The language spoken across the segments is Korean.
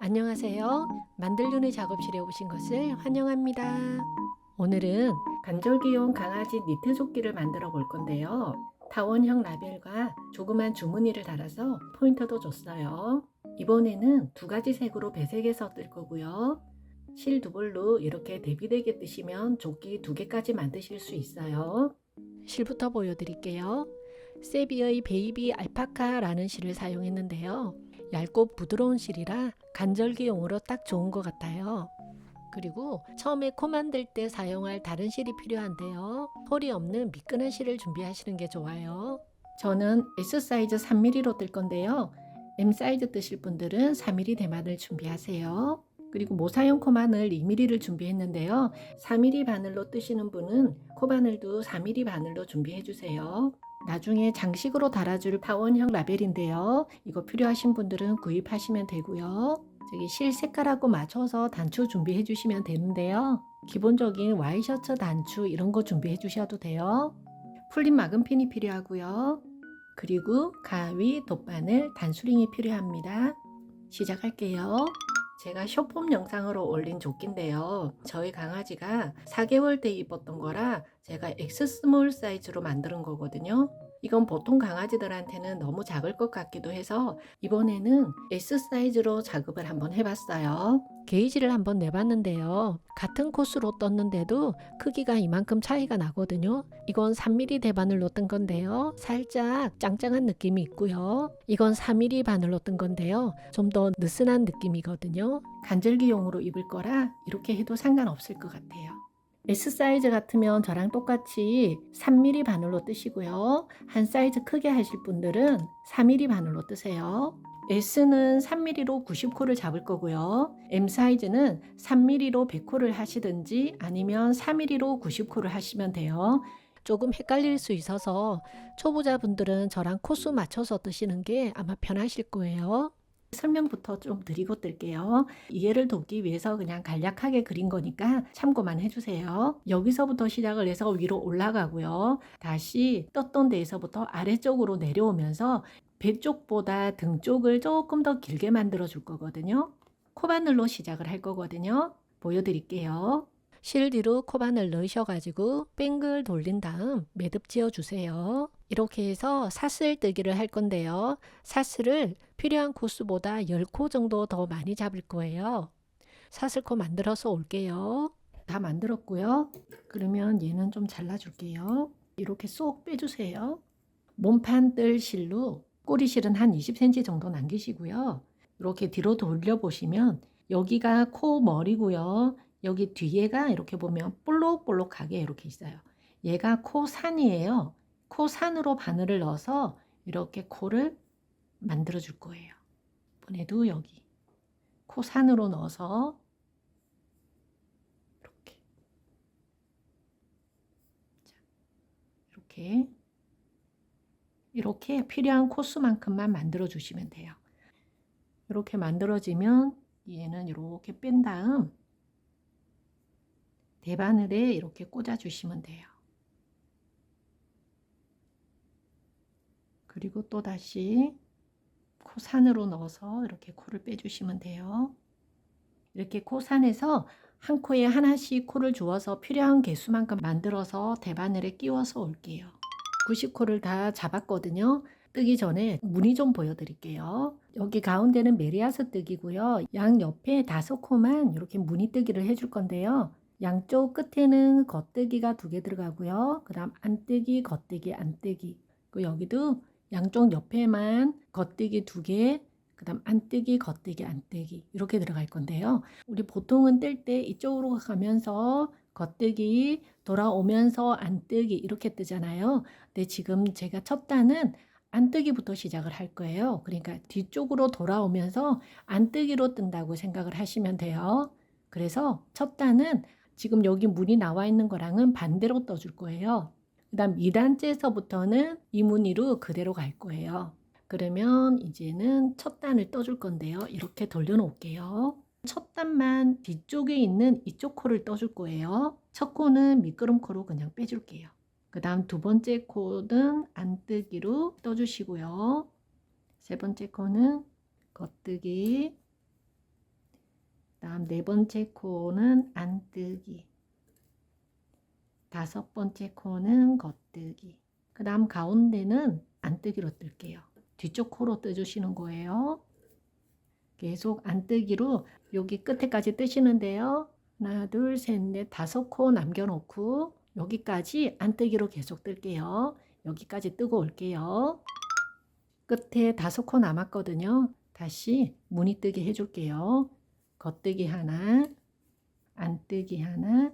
안녕하세요. 만들눈의 작업실에 오신 것을 환영합니다. 오늘은 관절기용 강아지 니트 조끼를 만들어 볼 건데요. 타원형 라벨과 조그만 주머니를 달아서 포인터도 줬어요. 이번에는 두 가지 색으로 배색해서 뜰 거고요. 실 두 볼로 이렇게 대비되게 뜨시면 조끼 두 개까지 만드실 수 있어요. 실부터 보여드릴게요. 세비의 베이비 알파카라는 실을 사용했는데요. 얇고 부드러운 실이라 간절기용으로 딱 좋은 것 같아요. 그리고 처음에 코 만들 때 사용할 다른 실이 필요한데요. 홀이 없는 미끈한 실을 준비하시는 게 좋아요. 저는 S 사이즈 3mm로 뜰 건데요. M 사이즈 뜨실 분들은 4mm 대만을 준비하세요. 그리고 모사용 코바늘 2mm를 준비했는데요. 4mm 바늘로 뜨시는 분은 코바늘도 4mm 바늘로 준비해 주세요. 나중에 장식으로 달아줄 타원형 라벨인데요. 이거 필요하신 분들은 구입하시면 되고요. 저기 실 색깔하고 맞춰서 단추 준비해 주시면 되는데요. 기본적인 와이셔츠 단추 이런 거 준비해 주셔도 돼요. 풀린 막은핀이 필요하고요. 그리고 가위, 돗바늘, 단수링이 필요합니다. 시작할게요. 제가 쇼폼 영상으로 올린 조끼인데요. 저희 강아지가 4개월 때 입었던 거라 제가 X 스몰 사이즈로 만드는 거거든요. 이건 보통 강아지들한테는 너무 작을 것 같기도 해서 이번에는 S 사이즈로 작업을 한번 해봤어요. 게이지를 한번 내봤는데요. 같은 코스로 떴는데도 크기가 이만큼 차이가 나거든요. 이건 3mm 대바늘로 뜬 건데요. 살짝 짱짱한 느낌이 있고요. 이건 4mm 바늘로 뜬 건데요. 좀 더 느슨한 느낌이거든요. 간절기용으로 입을 거라 이렇게 해도 상관없을 것 같아요. S 사이즈 같으면 저랑 똑같이 3mm 바늘로 뜨시고요. 한 사이즈 크게 하실 분들은 4mm 바늘로 뜨세요. S는 3mm로 90코를 잡을 거고요. M 사이즈는 3mm로 100코를 하시든지 아니면 4mm로 90코를 하시면 돼요. 조금 헷갈릴 수 있어서 초보자분들은 저랑 코수 맞춰서 뜨시는 게 아마 편하실 거예요. 설명부터 좀 드리고 뜰게요. 이해를 돕기 위해서 그냥 간략하게 그린 거니까 참고만 해주세요. 여기서부터 시작을 해서 위로 올라가고요. 다시 떴던 데에서부터 아래쪽으로 내려오면서 배 쪽보다 등 쪽을 조금 더 길게 만들어 줄 거거든요. 코바늘로 시작을 할 거거든요. 보여드릴게요. 실 뒤로 코바늘 넣으셔가지고 뱅글 돌린 다음 매듭 지어 주세요. 이렇게 해서 사슬 뜨기를 할 건데요. 사슬을 필요한 코수보다 10코 정도 더 많이 잡을 거예요. 사슬코 만들어서 올게요. 다 만들었고요. 그러면 얘는 좀 잘라줄게요. 이렇게 쏙 빼주세요. 몸판 뜰 실로 꼬리실은 한 20cm 정도 남기시고요. 이렇게 뒤로 돌려보시면 여기가 코 머리고요. 여기 뒤에가 이렇게 보면 볼록볼록하게 이렇게 있어요. 얘가 코 산이에요. 코 산으로 바늘을 넣어서 이렇게 코를 만들어 줄 거예요. 이번에도 여기 코 산으로 넣어서 이렇게 이렇게 필요한 코수만큼만 만들어 주시면 돼요. 이렇게 만들어지면 얘는 이렇게 뺀 다음 대바늘에 이렇게 꽂아 주시면 돼요. 그리고 또 다시 코 산으로 넣어서 이렇게 코를 빼주시면 돼요. 이렇게 코 산에서 한 코에 하나씩 코를 주어서 필요한 개수만큼 만들어서 대바늘에 끼워서 올게요. 90코를 다 잡았거든요. 뜨기 전에 무늬 좀 보여드릴게요. 여기 가운데는 메리아스 뜨기고요. 양 옆에 5코만 이렇게 무늬 뜨기를 해줄 건데요. 양쪽 끝에는 겉뜨기가 2개 들어가고요. 그 다음 안뜨기, 겉뜨기, 안뜨기. 그리고 여기도 양쪽 옆에만 겉뜨기 2개, 그 다음 안뜨기, 겉뜨기, 안뜨기 이렇게 들어갈 건데요. 우리 보통은 뜰 때 이쪽으로 가면서 겉뜨기, 돌아오면서 안뜨기 이렇게 뜨잖아요. 근데 지금 제가 첫 단은 안뜨기부터 시작을 할 거예요. 그러니까 뒤쪽으로 돌아오면서 안뜨기로 뜬다고 생각을 하시면 돼요. 그래서 첫 단은 지금 여기 무늬 나와 있는 거랑은 반대로 떠줄 거예요. 그 다음 2단째에서부터는 이 무늬로 그대로 갈 거예요. 그러면 이제는 첫 단을 떠줄 건데요. 이렇게 돌려놓을게요. 첫 단만 뒤쪽에 있는 이쪽 코를 떠줄 거예요. 첫 코는 미끄럼 코로 그냥 빼줄게요. 그 다음 두 번째 코는 안뜨기로 떠주시고요. 세 번째 코는 겉뜨기, 다음 네 번째 코는 안뜨기, 다섯 번째 코는 겉뜨기, 그 다음 가운데는 안뜨기로 뜰게요. 뒤쪽 코로 떠주시는 거예요. 계속 안뜨기로 여기 끝에까지 뜨시는데요. 하나, 둘, 셋, 넷, 다섯 코 남겨놓고 여기까지 안뜨기로 계속 뜰게요. 여기까지 뜨고 올게요. 끝에 다섯 코 남았거든요. 다시 무늬뜨기 해줄게요. 겉뜨기 하나, 안뜨기 하나,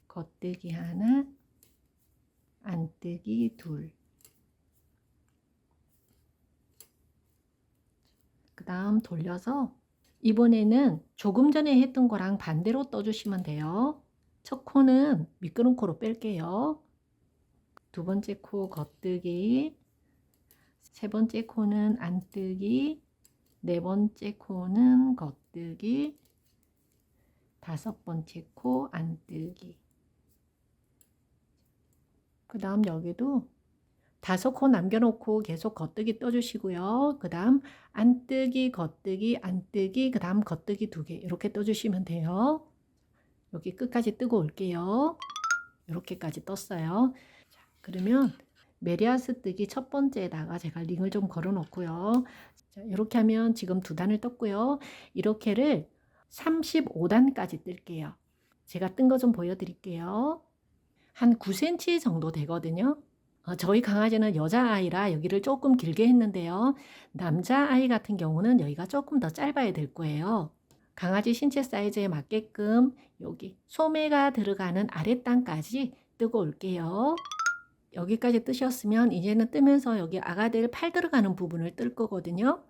겉뜨기 하나, 안뜨기 둘. 그 다음 돌려서 이번에는 조금 전에 했던 거랑 반대로 떠주시면 돼요. 첫 코는 미끄럼 코로 뺄게요. 두 번째 코 겉뜨기, 세 번째 코는 안뜨기, 네 번째 코는 겉뜨기, 다섯 번째 코 안뜨기. 그 다음 여기도 다섯 코 남겨놓고 계속 겉뜨기 떠주시고요. 그 다음 안뜨기, 겉뜨기, 안뜨기, 그 다음 겉뜨기 두 개 이렇게 떠주시면 돼요. 여기 끝까지 뜨고 올게요. 이렇게까지 떴어요. 자, 그러면 메리아스 뜨기 첫 번째에다가 제가 링을 좀 걸어 놓고요. 자, 이렇게 하면 지금 두 단을 떴고요. 이렇게를 35단까지 뜰게요. 제가 뜬 거 좀 보여드릴게요. 한 9cm 정도 되거든요. 저희 강아지는 여자아이라 여기를 조금 길게 했는데요. 남자아이 같은 경우는 여기가 조금 더 짧아야 될 거예요. 강아지 신체 사이즈에 맞게끔 여기 소매가 들어가는 아랫단까지 뜨고 올게요. 여기까지 뜨셨으면 이제는 뜨면서 여기 아가들 팔 들어가는 부분을 뜰 거거든요.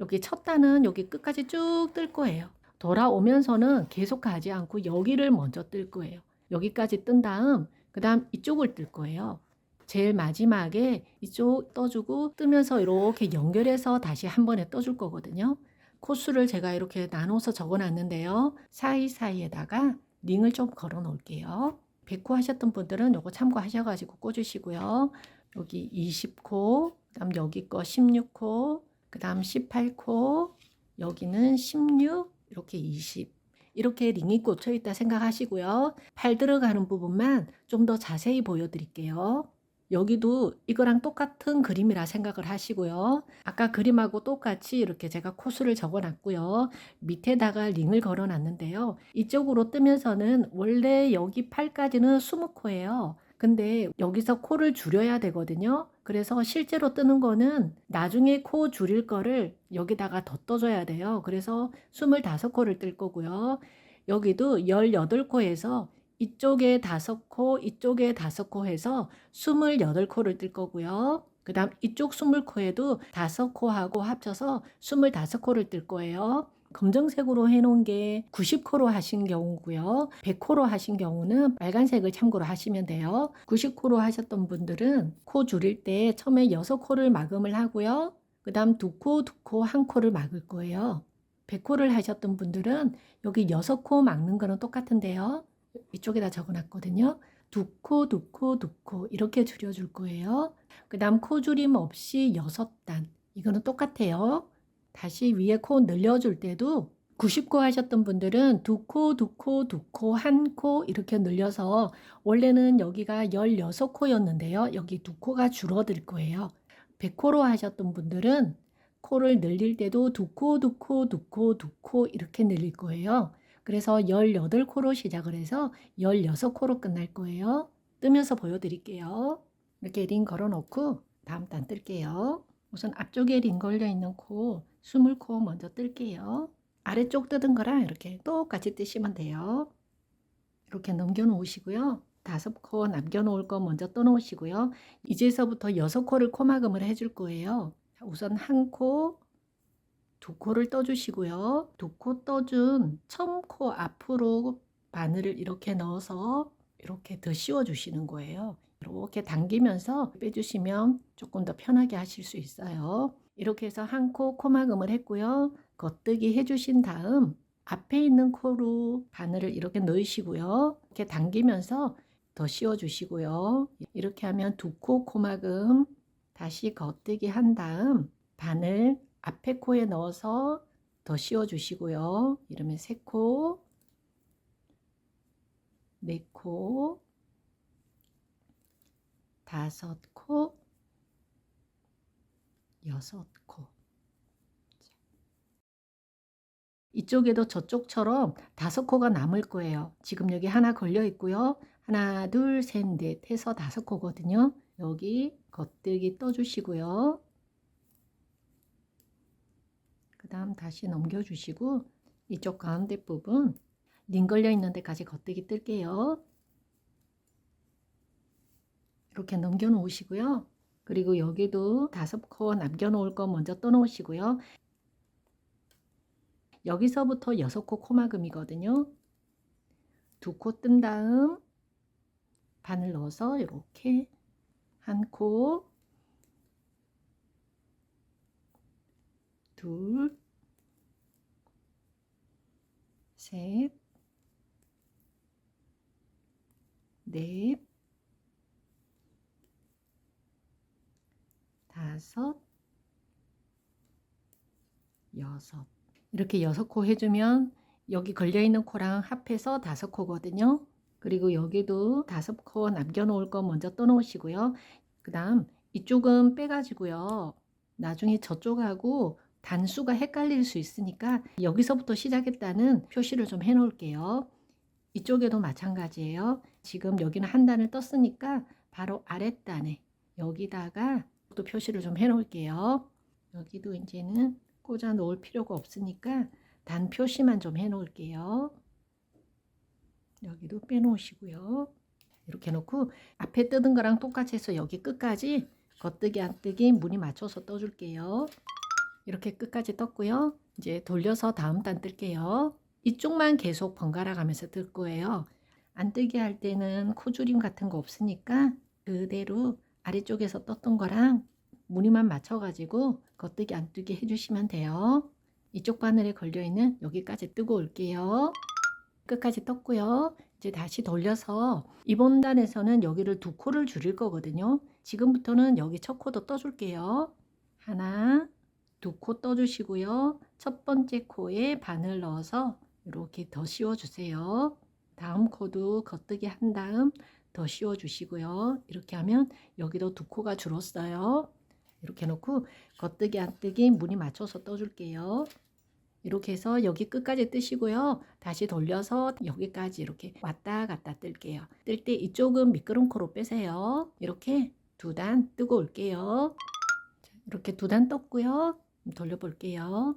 여기 첫 단은 여기 끝까지 쭉 뜰 거예요. 돌아오면서는 계속 가지 않고 여기를 먼저 뜰 거예요. 여기까지 뜬 다음 그 다음 이쪽을 뜰 거예요. 제일 마지막에 이쪽 떠주고 뜨면서 이렇게 연결해서 다시 한 번에 떠줄 거거든요. 코수를 제가 이렇게 나눠서 적어 놨는데요. 사이사이에다가 링을 좀 걸어 놓을게요. 100코 하셨던 분들은 요거 참고하셔가지고 꽂으시고요. 여기 20코, 그 다음 여기 거 16코, 그 다음 18코, 여기는 16, 이렇게 20. 이렇게 링이 꽂혀 있다 생각하시고요. 팔 들어가는 부분만 좀 더 자세히 보여드릴게요. 여기도 이거랑 똑같은 그림이라 생각을 하시고요. 아까 그림하고 똑같이 이렇게 제가 코수를 적어 놨고요. 밑에다가 링을 걸어 놨는데요. 이쪽으로 뜨면서는 원래 여기 팔까지는 20코예요. 근데 여기서 코를 줄여야 되거든요. 그래서 실제로 뜨는 거는 나중에 코 줄일 거를 여기다가 더 떠줘야 돼요. 그래서 25코를 뜰 거고요. 여기도 18코에서 이쪽에 5코, 이쪽에 5코 해서 28코를 뜰 거고요. 그 다음 이쪽 20코에도 5코하고 합쳐서 25코를 뜰 거예요. 검정색으로 해놓은 게 90코로 하신 경우고요. 100코로 하신 경우는 빨간색을 참고로 하시면 돼요. 90코로 하셨던 분들은 코 줄일 때 처음에 6코를 마감을 하고요. 그 다음 2코, 2코, 1코를 막을 거예요. 100코를 하셨던 분들은 여기 6코 막는 거는 똑같은데요. 이쪽에다 적어놨거든요. 2코, 2코, 2코 이렇게 줄여줄 거예요. 그 다음 코 줄임 없이 6단. 이거는 똑같아요. 다시 위에 코 늘려줄 때도 90코 하셨던 분들은 2코, 2코, 2코, 1코 이렇게 늘려서 원래는 여기가 16코였는데요. 여기 2코가 줄어들 거예요. 100코로 하셨던 분들은 코를 늘릴 때도 2코, 2코, 2코, 2코 이렇게 늘릴 거예요. 그래서 18코로 시작을 해서 16코로 끝날 거예요. 뜨면서 보여드릴게요. 이렇게 링 걸어 놓고 다음 단 뜰게요. 우선 앞쪽에 링 걸려 있는 코 20코 먼저 뜰게요. 아래쪽 뜯은 거랑 이렇게 똑같이 뜨시면 돼요. 이렇게 넘겨 놓으시고요. 5코 남겨 놓을 거 먼저 떠 놓으시고요. 이제서부터 6코를 코막음을 해줄 거예요. 우선 1코, 2코를 떠주시고요. 2코 떠준 첨 코 앞으로 바늘을 이렇게 넣어서 이렇게 더 씌워 주시는 거예요. 이렇게 당기면서 빼주시면 조금 더 편하게 하실 수 있어요. 이렇게 해서 1코 코막음을 했고요. 겉뜨기 해주신 다음 앞에 있는 코로 바늘을 이렇게 넣으시고요. 이렇게 당기면서 더 씌워 주시고요. 이렇게 하면 2코 코막음 다시 겉뜨기 한 다음 바늘 앞에 코에 넣어서 더 씌워 주시고요. 이러면 3코, 4코, 5코, 6코. 이쪽에도 저쪽처럼 5코가 남을 거예요. 지금 여기 하나 걸려 있고요. 하나, 둘, 셋, 넷 해서 5코거든요. 여기 겉뜨기 떠주시고요. 그 다음 다시 넘겨주시고 이쪽 가운데 부분 링 걸려 있는 데까지 겉뜨기 뜰게요. 이렇게 넘겨 놓으시고요. 그리고 여기도 5코 남겨 놓을 거 먼저 떠 놓으시고요. 여기서부터 6코 코막음이거든요. 2코 뜬 다음 바늘 넣어서 이렇게 1코, 둘, 셋, 넷, 5, 6 이렇게 6코 해주면 여기 걸려있는 코랑 합해서 5코거든요. 그리고 여기도 5코 남겨 놓을 거 먼저 떠 놓으시고요. 그 다음 이쪽은 빼가지고요. 나중에 저쪽하고 단수가 헷갈릴 수 있으니까 여기서부터 시작했다는 표시를 좀 해 놓을게요. 이쪽에도 마찬가지예요. 지금 여기는 한 단을 떴으니까 바로 아랫단에 여기다가 또 표시를 좀 해 놓을게요. 여기도 이제는 꽂아 놓을 필요가 없으니까 단 표시만 좀 해 놓을게요. 여기도 빼 놓으시고요. 이렇게 놓고 앞에 뜯은 거랑 똑같이 해서 여기 끝까지 겉뜨기 안뜨기 무늬 맞춰서 떠 줄게요. 이렇게 끝까지 떴고요. 이제 돌려서 다음 단 뜰게요. 이쪽만 계속 번갈아 가면서 뜰 거예요. 안뜨기 할 때는 코줄임 같은 거 없으니까 그대로 아래쪽에서 떴던 거랑 무늬만 맞춰 가지고 겉뜨기 안뜨기 해주시면 돼요. 이쪽 바늘에 걸려 있는 여기까지 뜨고 올게요. 끝까지 떴고요. 이제 다시 돌려서 이번 단에서는 여기를 2코를 줄일 거거든요. 지금부터는 여기 첫 코도 떠줄게요. 하나, 2코 떠주시고요. 첫 번째 코에 바늘 넣어서 이렇게 더 씌워 주세요. 다음 코도 겉뜨기 한 다음 더 씌워 주시고요. 이렇게 하면 여기도 2코가 줄었어요. 이렇게 놓고 겉뜨기 안뜨기 무늬 맞춰서 떠줄게요. 이렇게 해서 여기 끝까지 뜨시고요. 다시 돌려서 여기까지 이렇게 왔다 갔다 뜰게요. 뜰 때 이쪽은 미끄럼 코로 빼세요. 이렇게 2단 뜨고 올게요. 이렇게 2단 떴고요. 돌려볼게요.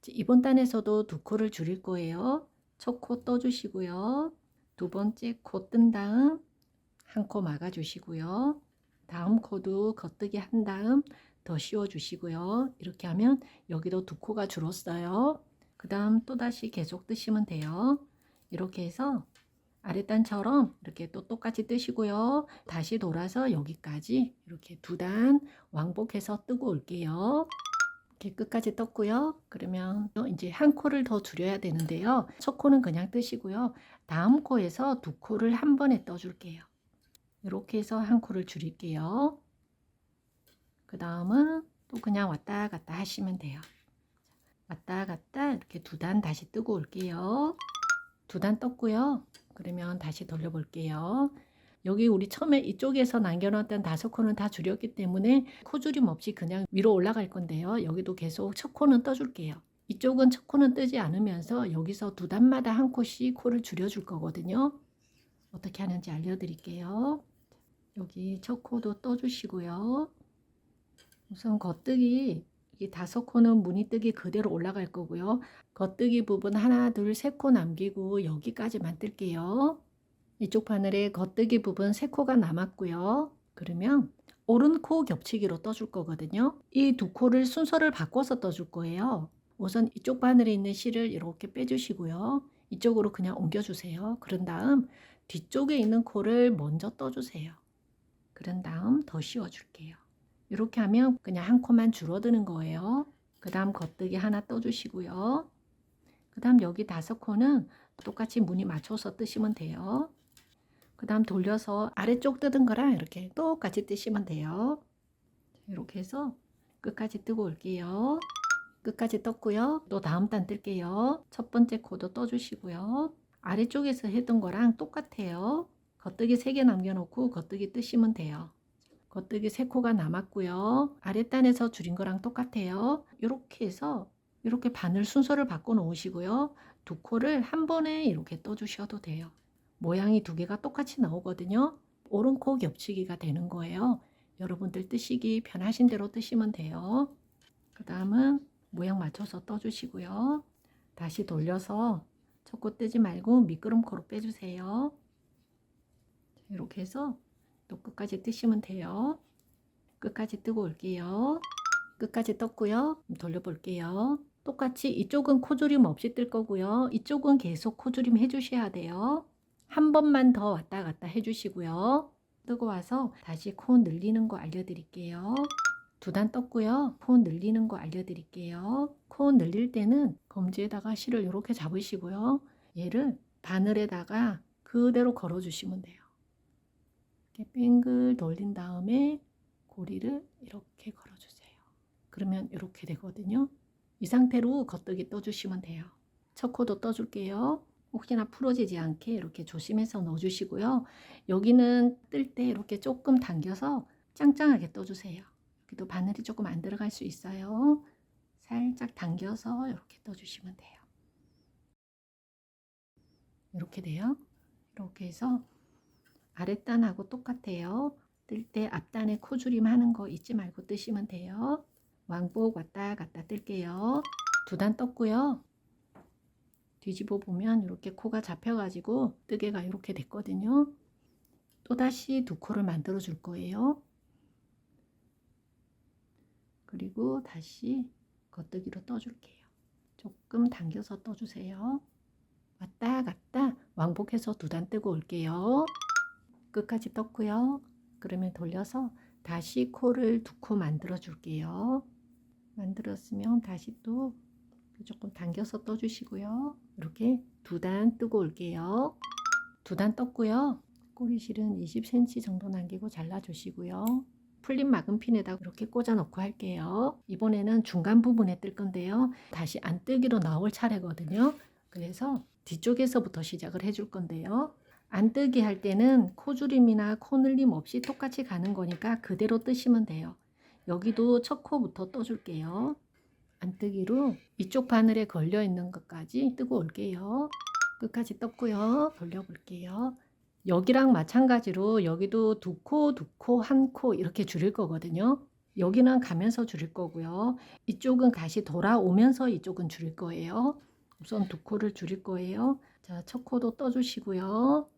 이번 단에서도 2코를 줄일 거예요. 첫 코 떠주시고요. 두 번째 코 뜬 다음 1코 막아 주시고요. 다음 코도 겉뜨기 한 다음 더 씌워 주시고요. 이렇게 하면 여기도 2코가 줄었어요. 그 다음 또다시 계속 뜨시면 돼요. 이렇게 해서 아랫단처럼 이렇게 또 똑같이 뜨시고요. 다시 돌아서 여기까지 이렇게 2단 왕복해서 뜨고 올게요. 이렇게 끝까지 떴고요. 그러면 이제 1코를 더 줄여야 되는데요. 첫 코는 그냥 뜨시고요. 다음 코에서 2코를 한 번에 떠줄게요. 이렇게 해서 1코를 줄일게요. 그 다음은 또 그냥 왔다 갔다 하시면 돼요. 왔다 갔다 이렇게 2단 다시 뜨고 올게요. 2단 떴고요. 그러면 다시 돌려 볼게요. 여기 우리 처음에 이쪽에서 남겨놨던 5코는 다 줄였기 때문에 코줄임 없이 그냥 위로 올라갈 건데요. 여기도 계속 첫 코는 떠줄게요. 이쪽은 첫 코는 뜨지 않으면서 여기서 2단마다 1코씩 코를 줄여줄 거거든요. 어떻게 하는지 알려드릴게요. 여기 첫 코도 떠주시고요. 우선 겉뜨기 이 5코는 무늬뜨기 그대로 올라갈 거고요. 겉뜨기 부분 하나, 둘, 3코 남기고 여기까지만 뜰게요. 이쪽 바늘에 겉뜨기 부분 3코가 남았고요. 그러면 오른 코 겹치기로 떠줄 거거든요. 이 2코를 순서를 바꿔서 떠줄 거예요. 우선 이쪽 바늘에 있는 실을 이렇게 빼주시고요. 이쪽으로 그냥 옮겨주세요. 그런 다음 뒤쪽에 있는 코를 먼저 떠주세요. 그런 다음 더 씌워줄게요. 이렇게 하면 그냥 1코만 줄어드는 거예요. 그 다음 겉뜨기 하나 떠주시고요. 그 다음 여기 5코는 똑같이 무늬 맞춰서 뜨시면 돼요. 그 다음 돌려서 아래쪽 뜯은 거랑 이렇게 똑같이 뜨시면 돼요. 이렇게 해서 끝까지 뜨고 올게요. 끝까지 떴고요. 또 다음 단 뜰게요. 첫 번째 코도 떠주시고요. 아래쪽에서 했던 거랑 똑같아요. 겉뜨기 3개 남겨놓고 겉뜨기 뜨시면 돼요. 겉뜨기 3코가 남았고요. 아랫단에서 줄인 거랑 똑같아요. 이렇게 해서 이렇게 바늘 순서를 바꿔 놓으시고요. 2코를 한 번에 이렇게 떠주셔도 돼요. 모양이 2개가 똑같이 나오거든요. 오른코 겹치기가 되는 거예요. 여러분들 뜨시기 편하신 대로 뜨시면 돼요. 그 다음은 모양 맞춰서 떠주시고요. 다시 돌려서 첫 코 뜨지 말고 미끄럼코로 빼주세요. 이렇게 해서 또 끝까지 뜨시면 돼요. 끝까지 뜨고 올게요. 끝까지 떴고요. 돌려볼게요. 똑같이 이쪽은 코조림 없이 뜰 거고요. 이쪽은 계속 코조림 해주셔야 돼요. 한 번만 더 왔다 갔다 해주시고요. 뜨고 와서 다시 코 늘리는 거 알려드릴게요. 2단 떴고요. 코 늘리는 거 알려드릴게요. 코 늘릴 때는 검지에다가 실을 이렇게 잡으시고요. 얘를 바늘에다가 그대로 걸어주시면 돼요. 이렇게 뱅글 돌린 다음에 고리를 이렇게 걸어주세요. 그러면 이렇게 되거든요. 이 상태로 겉뜨기 떠주시면 돼요. 첫 코도 떠줄게요. 혹시나 풀어지지 않게 이렇게 조심해서 넣어주시고요. 여기는 뜰 때 이렇게 조금 당겨서 짱짱하게 떠주세요. 여기도 바늘이 조금 안 들어갈 수 있어요. 살짝 당겨서 이렇게 떠주시면 돼요. 이렇게 돼요. 이렇게 해서 아랫단하고 똑같아요. 뜰 때 앞단에 코줄임 하는 거 잊지 말고 뜨시면 돼요. 왕복 왔다 갔다 뜰게요. 2단 떴고요. 뒤집어 보면 이렇게 코가 잡혀가지고 뜨개가 이렇게 됐거든요. 또다시 2코를 만들어 줄 거예요. 그리고 다시 겉뜨기로 떠줄게요. 조금 당겨서 떠주세요. 왔다 갔다 왕복해서 2단 뜨고 올게요. 끝까지 떴고요. 그러면 돌려서 다시 코를 2코 만들어 줄게요. 만들었으면 다시 또 조금 당겨서 떠주시고요. 이렇게 2단 뜨고 올게요. 2단 떴고요. 꼬리실은 20cm 정도 남기고 잘라주시고요. 풀린 막은핀에다 이렇게 꽂아 놓고 할게요. 이번에는 중간 부분에 뜰 건데요. 다시 안뜨기로 나올 차례거든요. 그래서 뒤쪽에서부터 시작을 해줄 건데요. 안뜨기 할 때는 코줄임이나 코늘림 없이 똑같이 가는 거니까 그대로 뜨시면 돼요. 여기도 첫 코부터 떠줄게요. 안뜨기로 이쪽 바늘에 걸려 있는 것까지 뜨고 올게요. 끝까지 떴고요. 돌려볼게요. 여기랑 마찬가지로 여기도 2코, 2코, 1코 이렇게 줄일 거거든요. 여기는 가면서 줄일 거고요. 이쪽은 다시 돌아오면서 이쪽은 줄일 거예요. 우선 2코를 줄일 거예요. 자, 첫 코도 떠주시고요.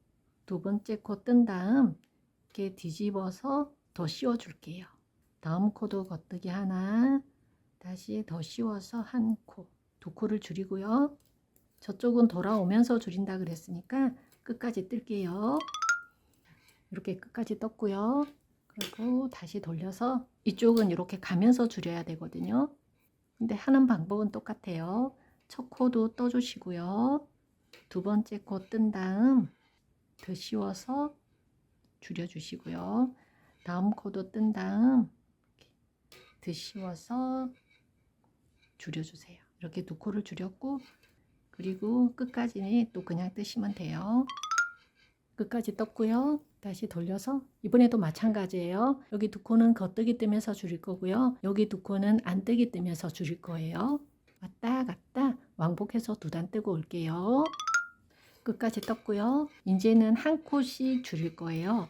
2번째 코 뜬 다음 이렇게 뒤집어서 더 씌워 줄게요. 다음 코도 겉뜨기 하나, 다시 더 씌워서 1코, 2코를 줄이고요. 저쪽은 돌아오면서 줄인다 그랬으니까 끝까지 뜰게요. 이렇게 끝까지 떴고요. 그리고 다시 돌려서 이쪽은 이렇게 가면서 줄여야 되거든요. 근데 하는 방법은 똑같아요. 첫 코도 떠주시고요. 2번째 코 뜬 다음 더 씌워서 줄여주시고요. 다음 코도 뜬 다음 더 씌워서 줄여주세요. 이렇게 2코를 줄였고 그리고 끝까지 또 그냥 뜨시면 돼요. 끝까지 떴고요. 다시 돌려서 이번에도 마찬가지예요. 여기 2코는 겉뜨기 뜨면서 줄일 거고요. 여기 2코는 안뜨기 뜨면서 줄일 거예요. 왔다 갔다 왕복해서 2단 뜨고 올게요. 끝까지 떴고요. 이제는 1코씩 줄일 거예요.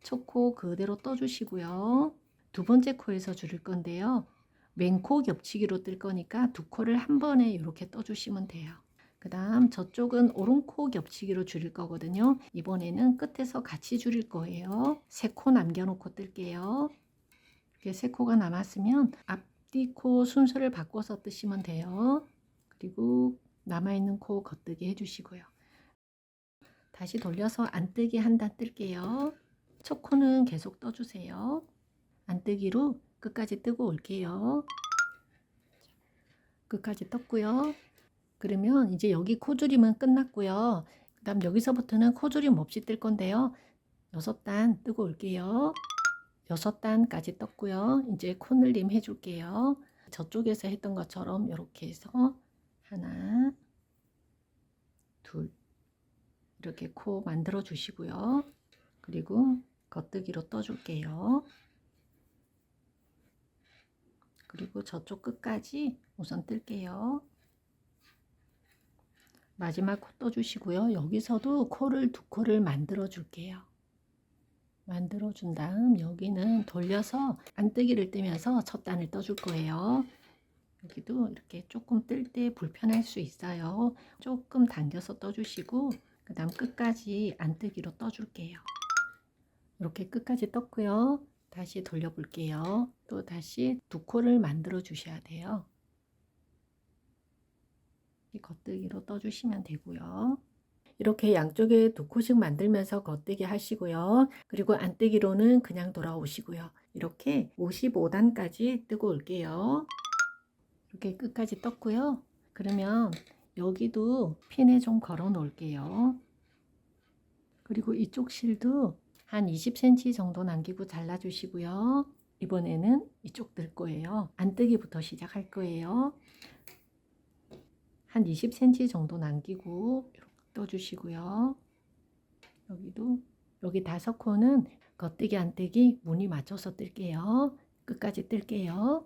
첫 코 그대로 떠주시고요. 2번째 코에서 줄일 건데요. 왼코 겹치기로 뜰 거니까 2코를 한 번에 이렇게 떠주시면 돼요. 그 다음 저쪽은 오른코 겹치기로 줄일 거거든요. 이번에는 끝에서 같이 줄일 거예요. 3코 남겨놓고 뜰게요. 이렇게 3코가 남았으면 앞뒤 코 순서를 바꿔서 뜨시면 돼요. 그리고 남아있는 코 겉뜨기 해주시고요. 다시 돌려서 안뜨기 한 단 뜰게요. 첫 코는 계속 떠주세요. 안뜨기로 끝까지 뜨고 올게요. 끝까지 떴고요. 그러면 이제 여기 코줄임은 끝났고요. 그 다음 여기서부터는 코줄임 없이 뜰 건데요. 6단 뜨고 올게요. 6단까지 떴고요. 이제 코늘림 해줄게요. 저쪽에서 했던 것처럼 이렇게 해서 하나, 둘 이렇게 코 만들어 주시고요. 그리고 겉뜨기로 떠줄게요. 그리고 저쪽 끝까지 우선 뜰게요. 마지막 코 떠주시고요. 여기서도 코를 두 코를 만들어 줄게요. 만들어 준 다음 여기는 돌려서 안뜨기를 뜨면서 첫 단을 떠줄 거예요. 여기도 이렇게 조금 뜰 때 불편할 수 있어요. 조금 당겨서 떠주시고 그 다음 끝까지 안뜨기로 떠줄게요. 이렇게 끝까지 떴고요. 다시 돌려 볼게요. 또 다시 두 코를 만들어 주셔야 돼요. 겉뜨기로 떠주시면 되고요. 이렇게 양쪽에 두 코씩 만들면서 겉뜨기 하시고요. 그리고 안뜨기로는 그냥 돌아오시고요. 이렇게 55단까지 뜨고 올게요. 이렇게 끝까지 떴고요. 그러면 여기도 핀에 좀 걸어 놓을게요. 그리고 이쪽 실도 한 20cm 정도 남기고 잘라 주시고요. 이번에는 이쪽 뜰 거예요. 안뜨기부터 시작할 거예요. 한 20cm 정도 남기고 이렇게 떠주시고요. 여기도 여기 5코는 겉뜨기 안뜨기 무늬 맞춰서 뜰게요. 끝까지 뜰게요.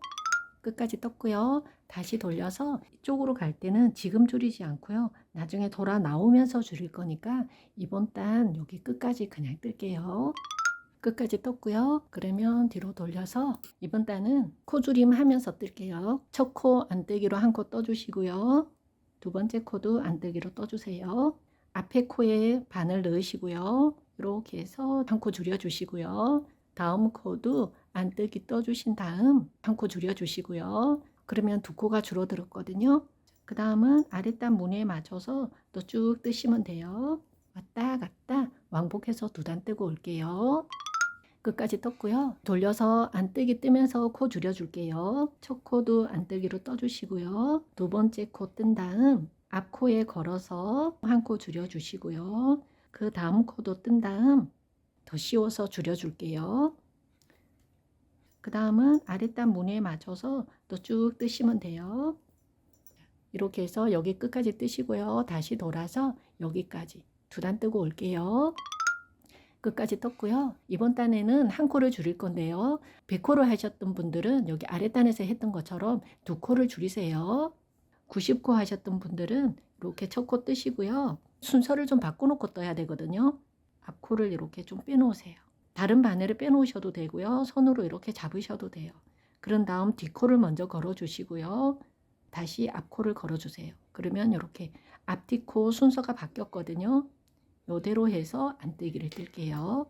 끝까지 떴고요. 다시 돌려서 이쪽으로 갈 때는 지금 줄이지 않고요. 나중에 돌아 나오면서 줄일 거니까 이번 단 여기 끝까지 그냥 뜰게요. 끝까지 떴고요. 그러면 뒤로 돌려서 이번 단은 코줄임 하면서 뜰게요. 첫 코 안뜨기로 한 코 떠주시고요. 두 번째 코도 안뜨기로 떠주세요. 앞에 코에 바늘 넣으시고요. 이렇게 해서 한 코 줄여 주시고요. 다음 코도 안뜨기 떠주신 다음 한 코 줄여 주시고요. 그러면 두 코가 줄어들었거든요. 그 다음은 아랫단 무늬에 맞춰서 또 쭉 뜨시면 돼요. 왔다 갔다 왕복해서 두 단 뜨고 올게요. 끝까지 떴고요. 돌려서 안뜨기 뜨면서 코 줄여 줄게요. 첫 코도 안뜨기로 떠주시고요. 두 번째 코 뜬 다음 앞코에 걸어서 한 코 줄여 주시고요. 그 다음 코도 뜬 다음 더 씌워서 줄여 줄게요. 그 다음은 아랫단 무늬에 맞춰서 또 쭉 뜨시면 돼요. 이렇게 해서 여기 끝까지 뜨시고요. 다시 돌아서 여기까지 두 단 뜨고 올게요. 끝까지 떴고요. 이번 단에는 한 코를 줄일 건데요. 100코를 하셨던 분들은 여기 아랫단에서 했던 것처럼 두 코를 줄이세요. 90코 하셨던 분들은 이렇게 첫 코 뜨시고요. 순서를 좀 바꿔놓고 떠야 되거든요. 앞코를 이렇게 좀 빼놓으세요. 다른 바늘을 빼놓으셔도 되고요. 손으로 이렇게 잡으셔도 돼요. 그런 다음 뒷코를 먼저 걸어주시고요. 다시 앞코를 걸어주세요. 그러면 이렇게 앞뒤코 순서가 바뀌었거든요. 이대로 해서 안뜨기를 뜰게요.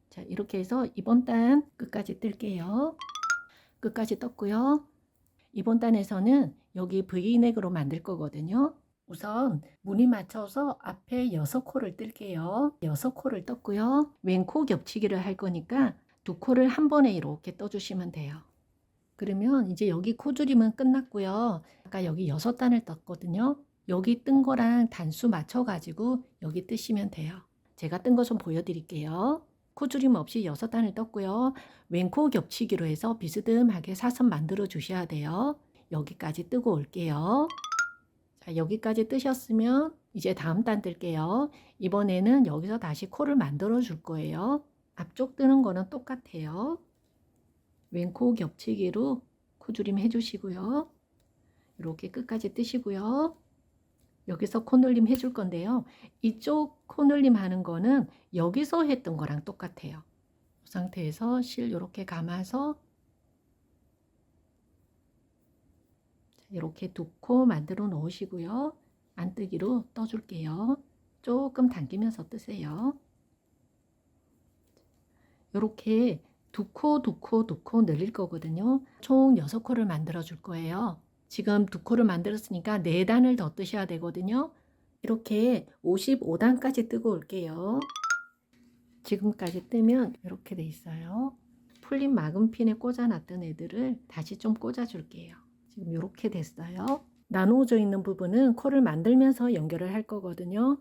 자, 이렇게 해서 이번 단 끝까지 뜰게요. 끝까지 떴고요. 이번 단에서는 여기 V넥으로 만들 거거든요. 우선 무늬 맞춰서 앞에 6코를 뜰게요. 6코를 떴고요. 왼코 겹치기를 할 거니까 두 코를 한 번에 이렇게 떠주시면 돼요. 그러면 이제 여기 코줄임은 끝났고요. 아까 여기 6단을 떴거든요. 여기 뜬 거랑 단수 맞춰가지고 여기 뜨시면 돼요. 제가 뜬 거 좀 보여드릴게요. 코줄임 없이 6단을 떴고요. 왼코 겹치기로 해서 비스듬하게 사선 만들어 주셔야 돼요. 여기까지 뜨고 올게요. 자, 여기까지 뜨셨으면 이제 다음 단 뜰게요. 이번에는 여기서 다시 코를 만들어 줄 거예요. 앞쪽 뜨는 거는 똑같아요. 왼코 겹치기로 코줄임 해주시고요. 이렇게 끝까지 뜨시고요. 여기서 코늘림 해줄 건데요. 이쪽 코늘림 하는 거는 여기서 했던 거랑 똑같아요. 이 상태에서 실 이렇게 감아서 이렇게 두 코 만들어 놓으시고요. 안뜨기로 떠줄게요. 조금 당기면서 뜨세요. 이렇게 두 코, 두 코, 두 코 늘릴 거거든요. 총 6코를 만들어 줄 거예요. 지금 두 코를 만들었으니까 4단을 더 뜨셔야 되거든요. 이렇게 55단까지 뜨고 올게요. 지금까지 뜨면 이렇게 돼 있어요. 풀린 마금핀에 꽂아놨던 애들을 다시 좀 꽂아 줄게요. 지금 이렇게 됐어요. 나누어져 있는 부분은 코를 만들면서 연결을 할 거거든요.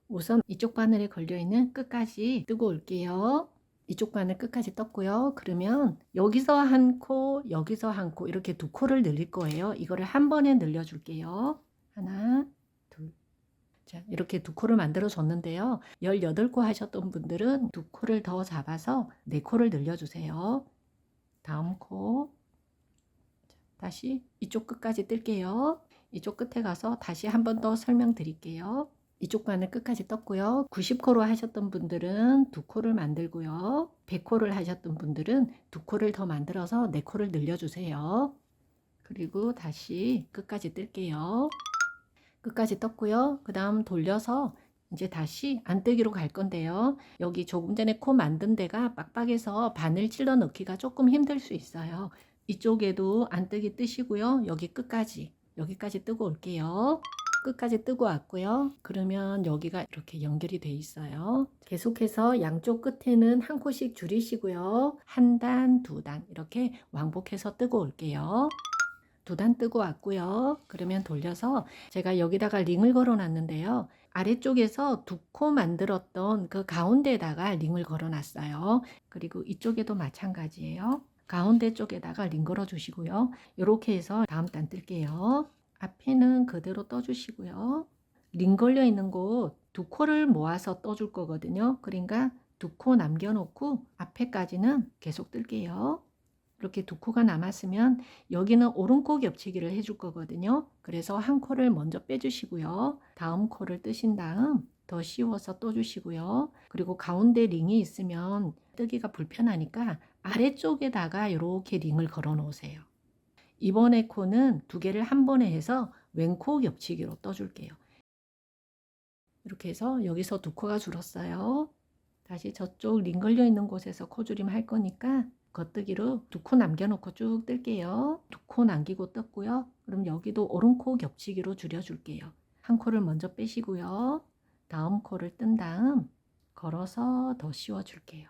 우선 이쪽 바늘에 걸려있는 끝까지 뜨고 올게요. 이쪽 바늘 끝까지 떴고요. 그러면 여기서 한 코, 여기서 한 코 이렇게 두 코를 늘릴 거예요. 이거를 한 번에 늘려 줄게요. 하나, 둘. 자, 이렇게 두 코를 만들어 줬는데요. 18코 하셨던 분들은 두 코를 더 잡아서 4코를 늘려 주세요. 다음 코. 자, 다시 이쪽 끝까지 뜰게요. 이쪽 끝에 가서 다시 한 번 더 설명드릴게요. 이쪽 바늘 끝까지 떴고요. 90코로 하셨던 분들은 두 코를 만들고요. 100코를 하셨던 분들은 두 코를 더 만들어서 4코를 늘려주세요. 그리고 다시 끝까지 뜰게요. 끝까지 떴고요. 그 다음 돌려서 이제 다시 안뜨기로 갈 건데요. 여기 조금 전에 코 만든 데가 빡빡해서 바늘 찔러 넣기가 조금 힘들 수 있어요. 이쪽에도 안뜨기 뜨시고요. 여기 끝까지 여기까지 뜨고 올게요. 끝까지 뜨고 왔고요. 그러면 여기가 이렇게 연결이 돼 있어요. 계속해서 양쪽 끝에는 한 코씩 줄이시고요. 한 단, 두 단 이렇게 왕복해서 뜨고 올게요. 두 단 뜨고 왔고요. 그러면 돌려서 제가 여기다가 링을 걸어 놨는데요. 아래쪽에서 두 코 만들었던 그 가운데에다가 링을 걸어 놨어요. 그리고 이쪽에도 마찬가지예요. 가운데 쪽에다가 링 걸어 주시고요. 이렇게 해서 다음 단 뜰게요. 앞에는 그대로 떠 주시고요. 링 걸려 있는 곳 두 코를 모아서 떠 줄 거거든요. 그러니까 두 코 남겨 놓고 앞에까지는 계속 뜰게요. 이렇게 두 코가 남았으면 여기는 오른코 겹치기를 해줄 거거든요. 그래서 한 코를 먼저 빼주시고요. 다음 코를 뜨신 다음 더 씌워서 떠주시고요. 그리고 가운데 링이 있으면 뜨기가 불편하니까 아래쪽에다가 이렇게 링을 걸어 놓으세요. 이번에 코는 두 개를 한 번에 해서 왼코 겹치기로 떠줄게요. 이렇게 해서 여기서 두 코가 줄었어요. 다시 저쪽 링 걸려 있는 곳에서 코줄임 할 거니까 겉뜨기로 두 코 남겨놓고 쭉 뜰게요. 두 코 남기고 떴고요. 그럼 여기도 오른코 겹치기로 줄여줄게요. 한 코를 먼저 빼시고요. 다음 코를 뜬 다음 걸어서 더 씌워줄게요.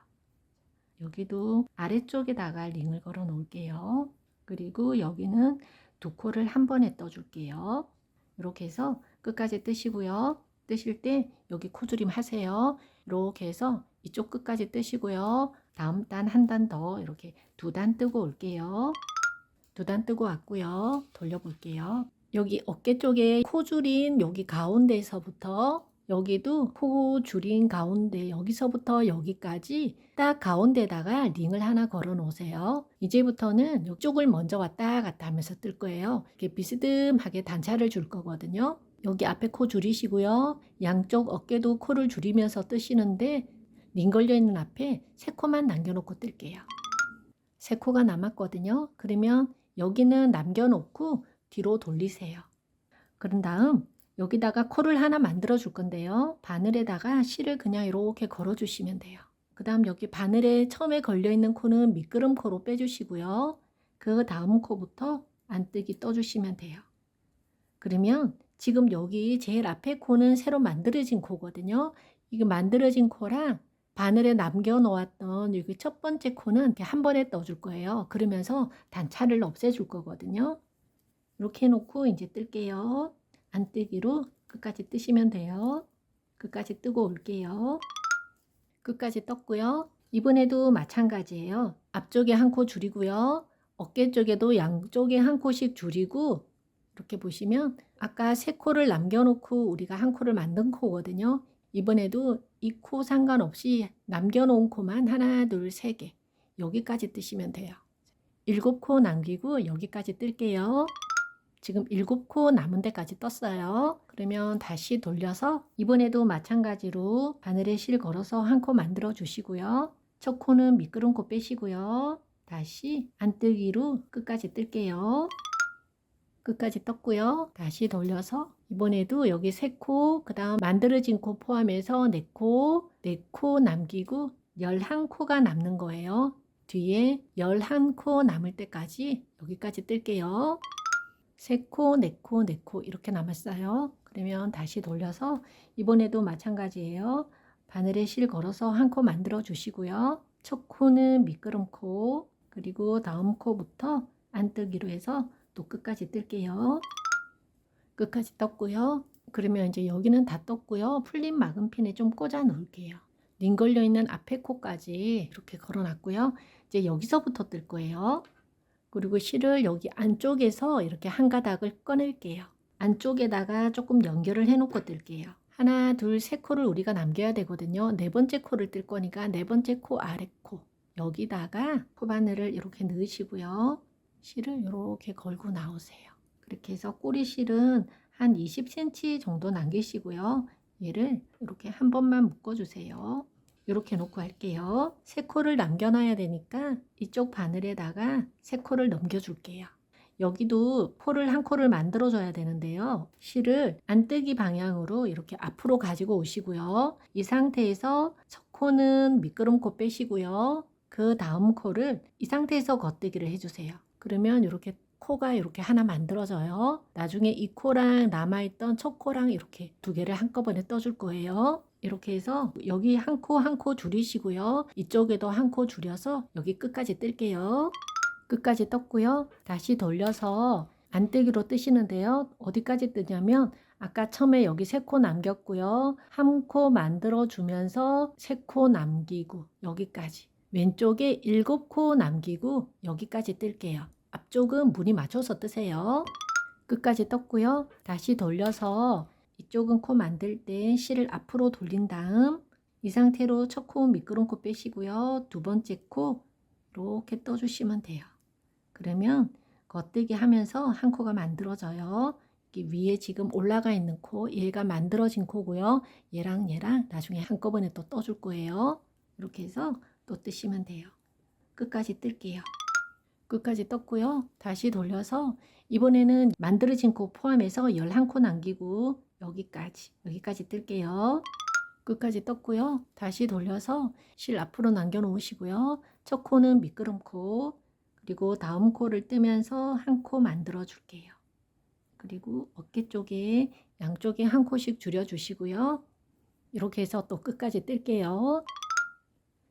여기도 아래쪽에다가 링을 걸어 놓을게요. 그리고 여기는 두 코를 한 번에 떠줄게요. 이렇게 해서 끝까지 뜨시고요. 뜨실 때 여기 코줄임 하세요. 이렇게 해서 이쪽 끝까지 뜨시고요. 다음 단 한 단 더 이렇게 두 단 뜨고 올게요. 두 단 뜨고 왔고요. 돌려볼게요. 여기 어깨 쪽에 코 줄인 여기 가운데에서부터 여기도 코 줄인 가운데 여기서부터 여기까지 딱 가운데다가 링을 하나 걸어 놓으세요. 이제부터는 이쪽을 먼저 왔다 갔다 하면서 뜰 거예요. 이렇게 비스듬하게 단차를 줄 거거든요. 여기 앞에 코 줄이시고요. 양쪽 어깨도 코를 줄이면서 뜨시는데 링 걸려 있는 앞에 세 코만 남겨놓고 뜰게요. 세 코가 남았거든요. 그러면 여기는 남겨놓고 뒤로 돌리세요. 그런 다음 여기다가 코를 하나 만들어 줄 건데요. 바늘에다가 실을 그냥 이렇게 걸어 주시면 돼요. 그 다음 여기 바늘에 처음에 걸려 있는 코는 미끄럼 코로 빼주시고요. 그 다음 코부터 안뜨기 떠주시면 돼요. 그러면 지금 여기 제일 앞에 코는 새로 만들어진 코거든요. 이거 만들어진 코랑 바늘에 남겨 놓았던 여기 첫 번째 코는 이렇게 한 번에 떠줄 거예요. 그러면서 단차를 없애줄 거거든요. 이렇게 해놓고 이제 뜰게요. 안뜨기로 끝까지 뜨시면 돼요. 끝까지 뜨고 올게요. 끝까지 떴고요. 이번에도 마찬가지예요. 앞쪽에 한 코 줄이고요. 어깨 쪽에도 양쪽에 한 코씩 줄이고 이렇게 보시면 아까 세 코를 남겨놓고 우리가 한 코를 만든 코거든요. 이번에도 이 코 상관없이 남겨놓은 코만 하나, 둘, 세 개 여기까지 뜨시면 돼요. 7코 남기고 여기까지 뜰게요. 지금 7코 남은 데까지 떴어요. 그러면 다시 돌려서 이번에도 마찬가지로 바늘에 실 걸어서 한 코 만들어 주시고요. 첫 코는 미끄럼 코 빼시고요. 다시 안뜨기로 끝까지 뜰게요. 끝까지 떴고요. 다시 돌려서 이번에도 여기 3코, 그 다음 만들어진 코 포함해서 4코, 4코 남기고 11코가 남는 거예요. 뒤에 11코 남을 때까지 여기까지 뜰게요. 3코, 4코, 4코 이렇게 남았어요. 그러면 다시 돌려서 이번에도 마찬가지예요. 바늘에 실 걸어서 한 코 만들어 주시고요. 첫 코는 미끄럼 코, 그리고 다음 코부터 안뜨기로 해서 또 끝까지 뜰게요. 끝까지 떴고요. 그러면 이제 여기는 다 떴고요. 풀린 막은 핀에 좀 꽂아 놓을게요. 링 걸려 있는 앞에 코까지 이렇게 걸어놨고요. 이제 여기서부터 뜰 거예요. 그리고 실을 여기 안쪽에서 이렇게 한 가닥을 꺼낼게요. 안쪽에다가 조금 연결을 해놓고 뜰게요. 하나, 둘, 세 코를 우리가 남겨야 되거든요. 네 번째 코를 뜰 거니까 네 번째 코, 아래 코. 여기다가 코바늘을 이렇게 넣으시고요. 실을 이렇게 걸고 나오세요. 그렇게 해서 꼬리 실은 한 20cm 정도 남기시고요. 얘를 이렇게 한 번만 묶어주세요. 이렇게 놓고 할게요. 세 코를 남겨놔야 되니까 이쪽 바늘에다가 세 코를 넘겨줄게요. 여기도 포를 한 코를 만들어 줘야 되는데요. 실을 안뜨기 방향으로 이렇게 앞으로 가지고 오시고요. 이 상태에서 첫 코는 미끄럼코 빼시고요. 그 다음 코를 이 상태에서 겉뜨기를 해주세요. 그러면 이렇게 코가 이렇게 하나 만들어져요. 나중에 이 코랑 남아있던 첫 코랑 이렇게 두 개를 한꺼번에 떠줄 거예요. 이렇게 해서 여기 한 코 한 코 줄이시고요. 이쪽에도 한 코 줄여서 여기 끝까지 뜰게요. 끝까지 떴고요. 다시 돌려서 안뜨기로 뜨시는데요. 어디까지 뜨냐면 아까 처음에 여기 세 코 남겼고요. 한 코 만들어 주면서 세 코 남기고 여기까지. 왼쪽에 7코 남기고 여기까지 뜰게요. 앞쪽은 무늬 맞춰서 뜨세요. 끝까지 떴고요. 다시 돌려서 이쪽은 코 만들 때 실을 앞으로 돌린 다음 이 상태로 첫 코 미끄럼코 빼시고요. 두 번째 코 이렇게 떠주시면 돼요. 그러면 겉뜨기 하면서 한 코가 만들어져요. 위에 지금 올라가 있는 코, 얘가 만들어진 코고요. 얘랑 나중에 한꺼번에 또 떠줄 거예요. 이렇게 해서 또 뜨시면 돼요. 끝까지 뜰게요. 끝까지 떴고요. 다시 돌려서 이번에는 만들어진 코 포함해서 11코 남기고 여기까지 뜰게요. 끝까지 떴고요. 다시 돌려서 실 앞으로 남겨 놓으시고요. 첫 코는 미끄럼코, 그리고 다음 코를 뜨면서 한 코 만들어 줄게요. 그리고 어깨 쪽에 양쪽에 한 코씩 줄여 주시고요. 이렇게 해서 또 끝까지 뜰게요.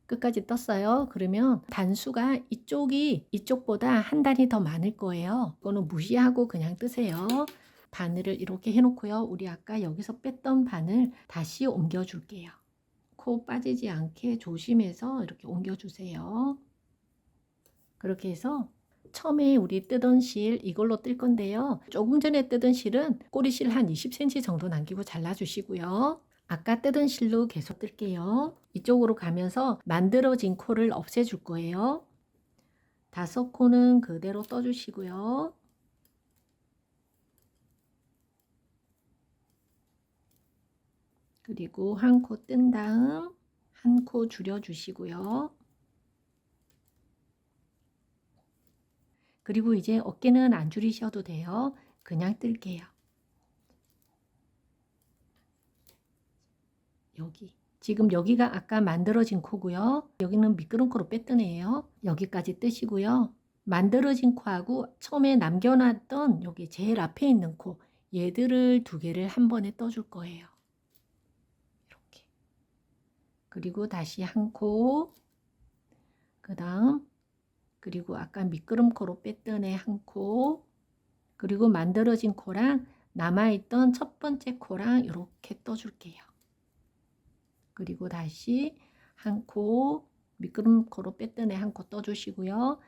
끝까지 떴어요. 그러면 단수가 이쪽이 이쪽보다 한 단이 더 많을 거예요. 이거는 무시하고 그냥 뜨세요. 바늘을 이렇게 해놓고요. 우리 아까 여기서 뺐던 바늘 다시 옮겨 줄게요. 코 빠지지 않게 조심해서 이렇게 옮겨 주세요. 그렇게 해서 처음에 우리 뜨던 실 이걸로 뜰 건데요. 조금 전에 뜨던 실은 꼬리실 한 20cm 정도 남기고 잘라 주시고요. 아까 뜨던 실로 계속 뜰게요. 이쪽으로 가면서 만들어진 코를 없애줄 거예요. 5코는 그대로 떠주시고요. 그리고 한 코 뜬 다음 한 코 줄여주시고요. 그리고 이제 어깨는 안 줄이셔도 돼요. 그냥 뜰게요. 지금 여기가 아까 만들어진 코고요. 여기는 미끄럼코로 뺐던 애예요. 여기까지 뜨시고요. 만들어진 코하고 처음에 남겨놨던 여기 제일 앞에 있는 코, 얘들을 두 개를 한 번에 떠줄 거예요. 이렇게. 그리고 다시 한 코, 그 다음 그리고 아까 미끄럼코로 뺐던 애 한 코, 그리고 만들어진 코랑 남아있던 첫 번째 코랑 이렇게 떠줄게요. 그리고 다시 한 코, 미끄럼코로 뺐던 애 한 코 떠주시고요.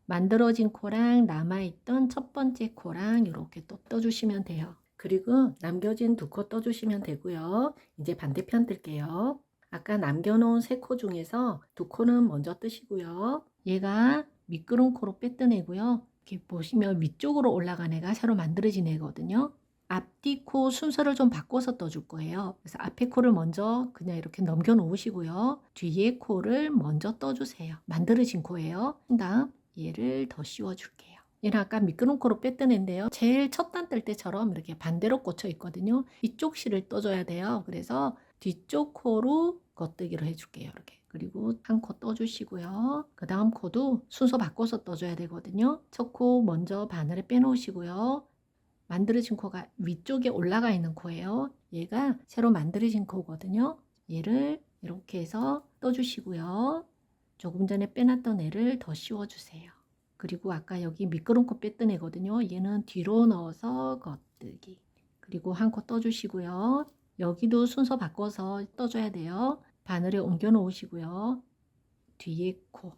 만들어진 코랑 남아있던 첫 번째 코랑 이렇게 또 떠주시면 돼요. 그리고 남겨진 두 코 떠주시면 되고요. 이제 반대편 뜰게요. 아까 남겨놓은 세 코 중에서 두 코는 먼저 뜨시고요. 얘가 미끄럼코로 뺐던 애고요. 이렇게 보시면 위쪽으로 올라간 애가 새로 만들어진 애거든요. 앞뒤 코 순서를 좀 바꿔서 떠줄 거예요. 그래서 앞에 코를 먼저 그냥 이렇게 넘겨 놓으시고요. 뒤에 코를 먼저 떠주세요. 만들어진 코예요. 그 다음 얘를 더 씌워 줄게요. 얘는 아까 미끄럼코로 뺐던 애인데요. 제일 첫 단 뜰 때처럼 이렇게 반대로 꽂혀 있거든요. 이쪽 실을 떠줘야 돼요. 그래서 뒤쪽 코로 겉뜨기로 해줄게요. 이렇게. 그리고 한 코 떠주시고요. 그 다음 코도 순서 바꿔서 떠줘야 되거든요. 첫 코 먼저 바늘을 빼놓으시고요. 만들어진 코가 위쪽에 올라가 있는 코예요. 얘가 새로 만들어진 코거든요. 얘를 이렇게 해서 떠주시고요. 조금 전에 빼놨던 애를 더 씌워주세요. 그리고 아까 여기 미끄럼코 뺐던 애거든요. 얘는 뒤로 넣어서 겉뜨기. 그리고 한 코 떠주시고요. 여기도 순서 바꿔서 떠줘야 돼요. 바늘에 옮겨 놓으시고요. 뒤에 코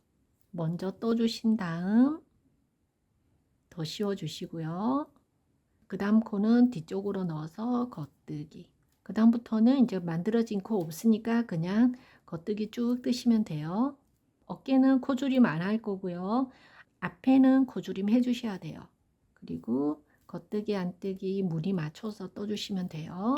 먼저 떠주신 다음 더 씌워 주시고요. 그 다음 코는 뒤쪽으로 넣어서 겉뜨기. 그 다음부터는 이제 만들어진 코 없으니까 그냥 겉뜨기 쭉 뜨시면 돼요. 어깨는 코줄임 안 할 거고요. 앞에는 코줄임 해주셔야 돼요. 그리고 겉뜨기 안뜨기 무늬 맞춰서 떠주시면 돼요.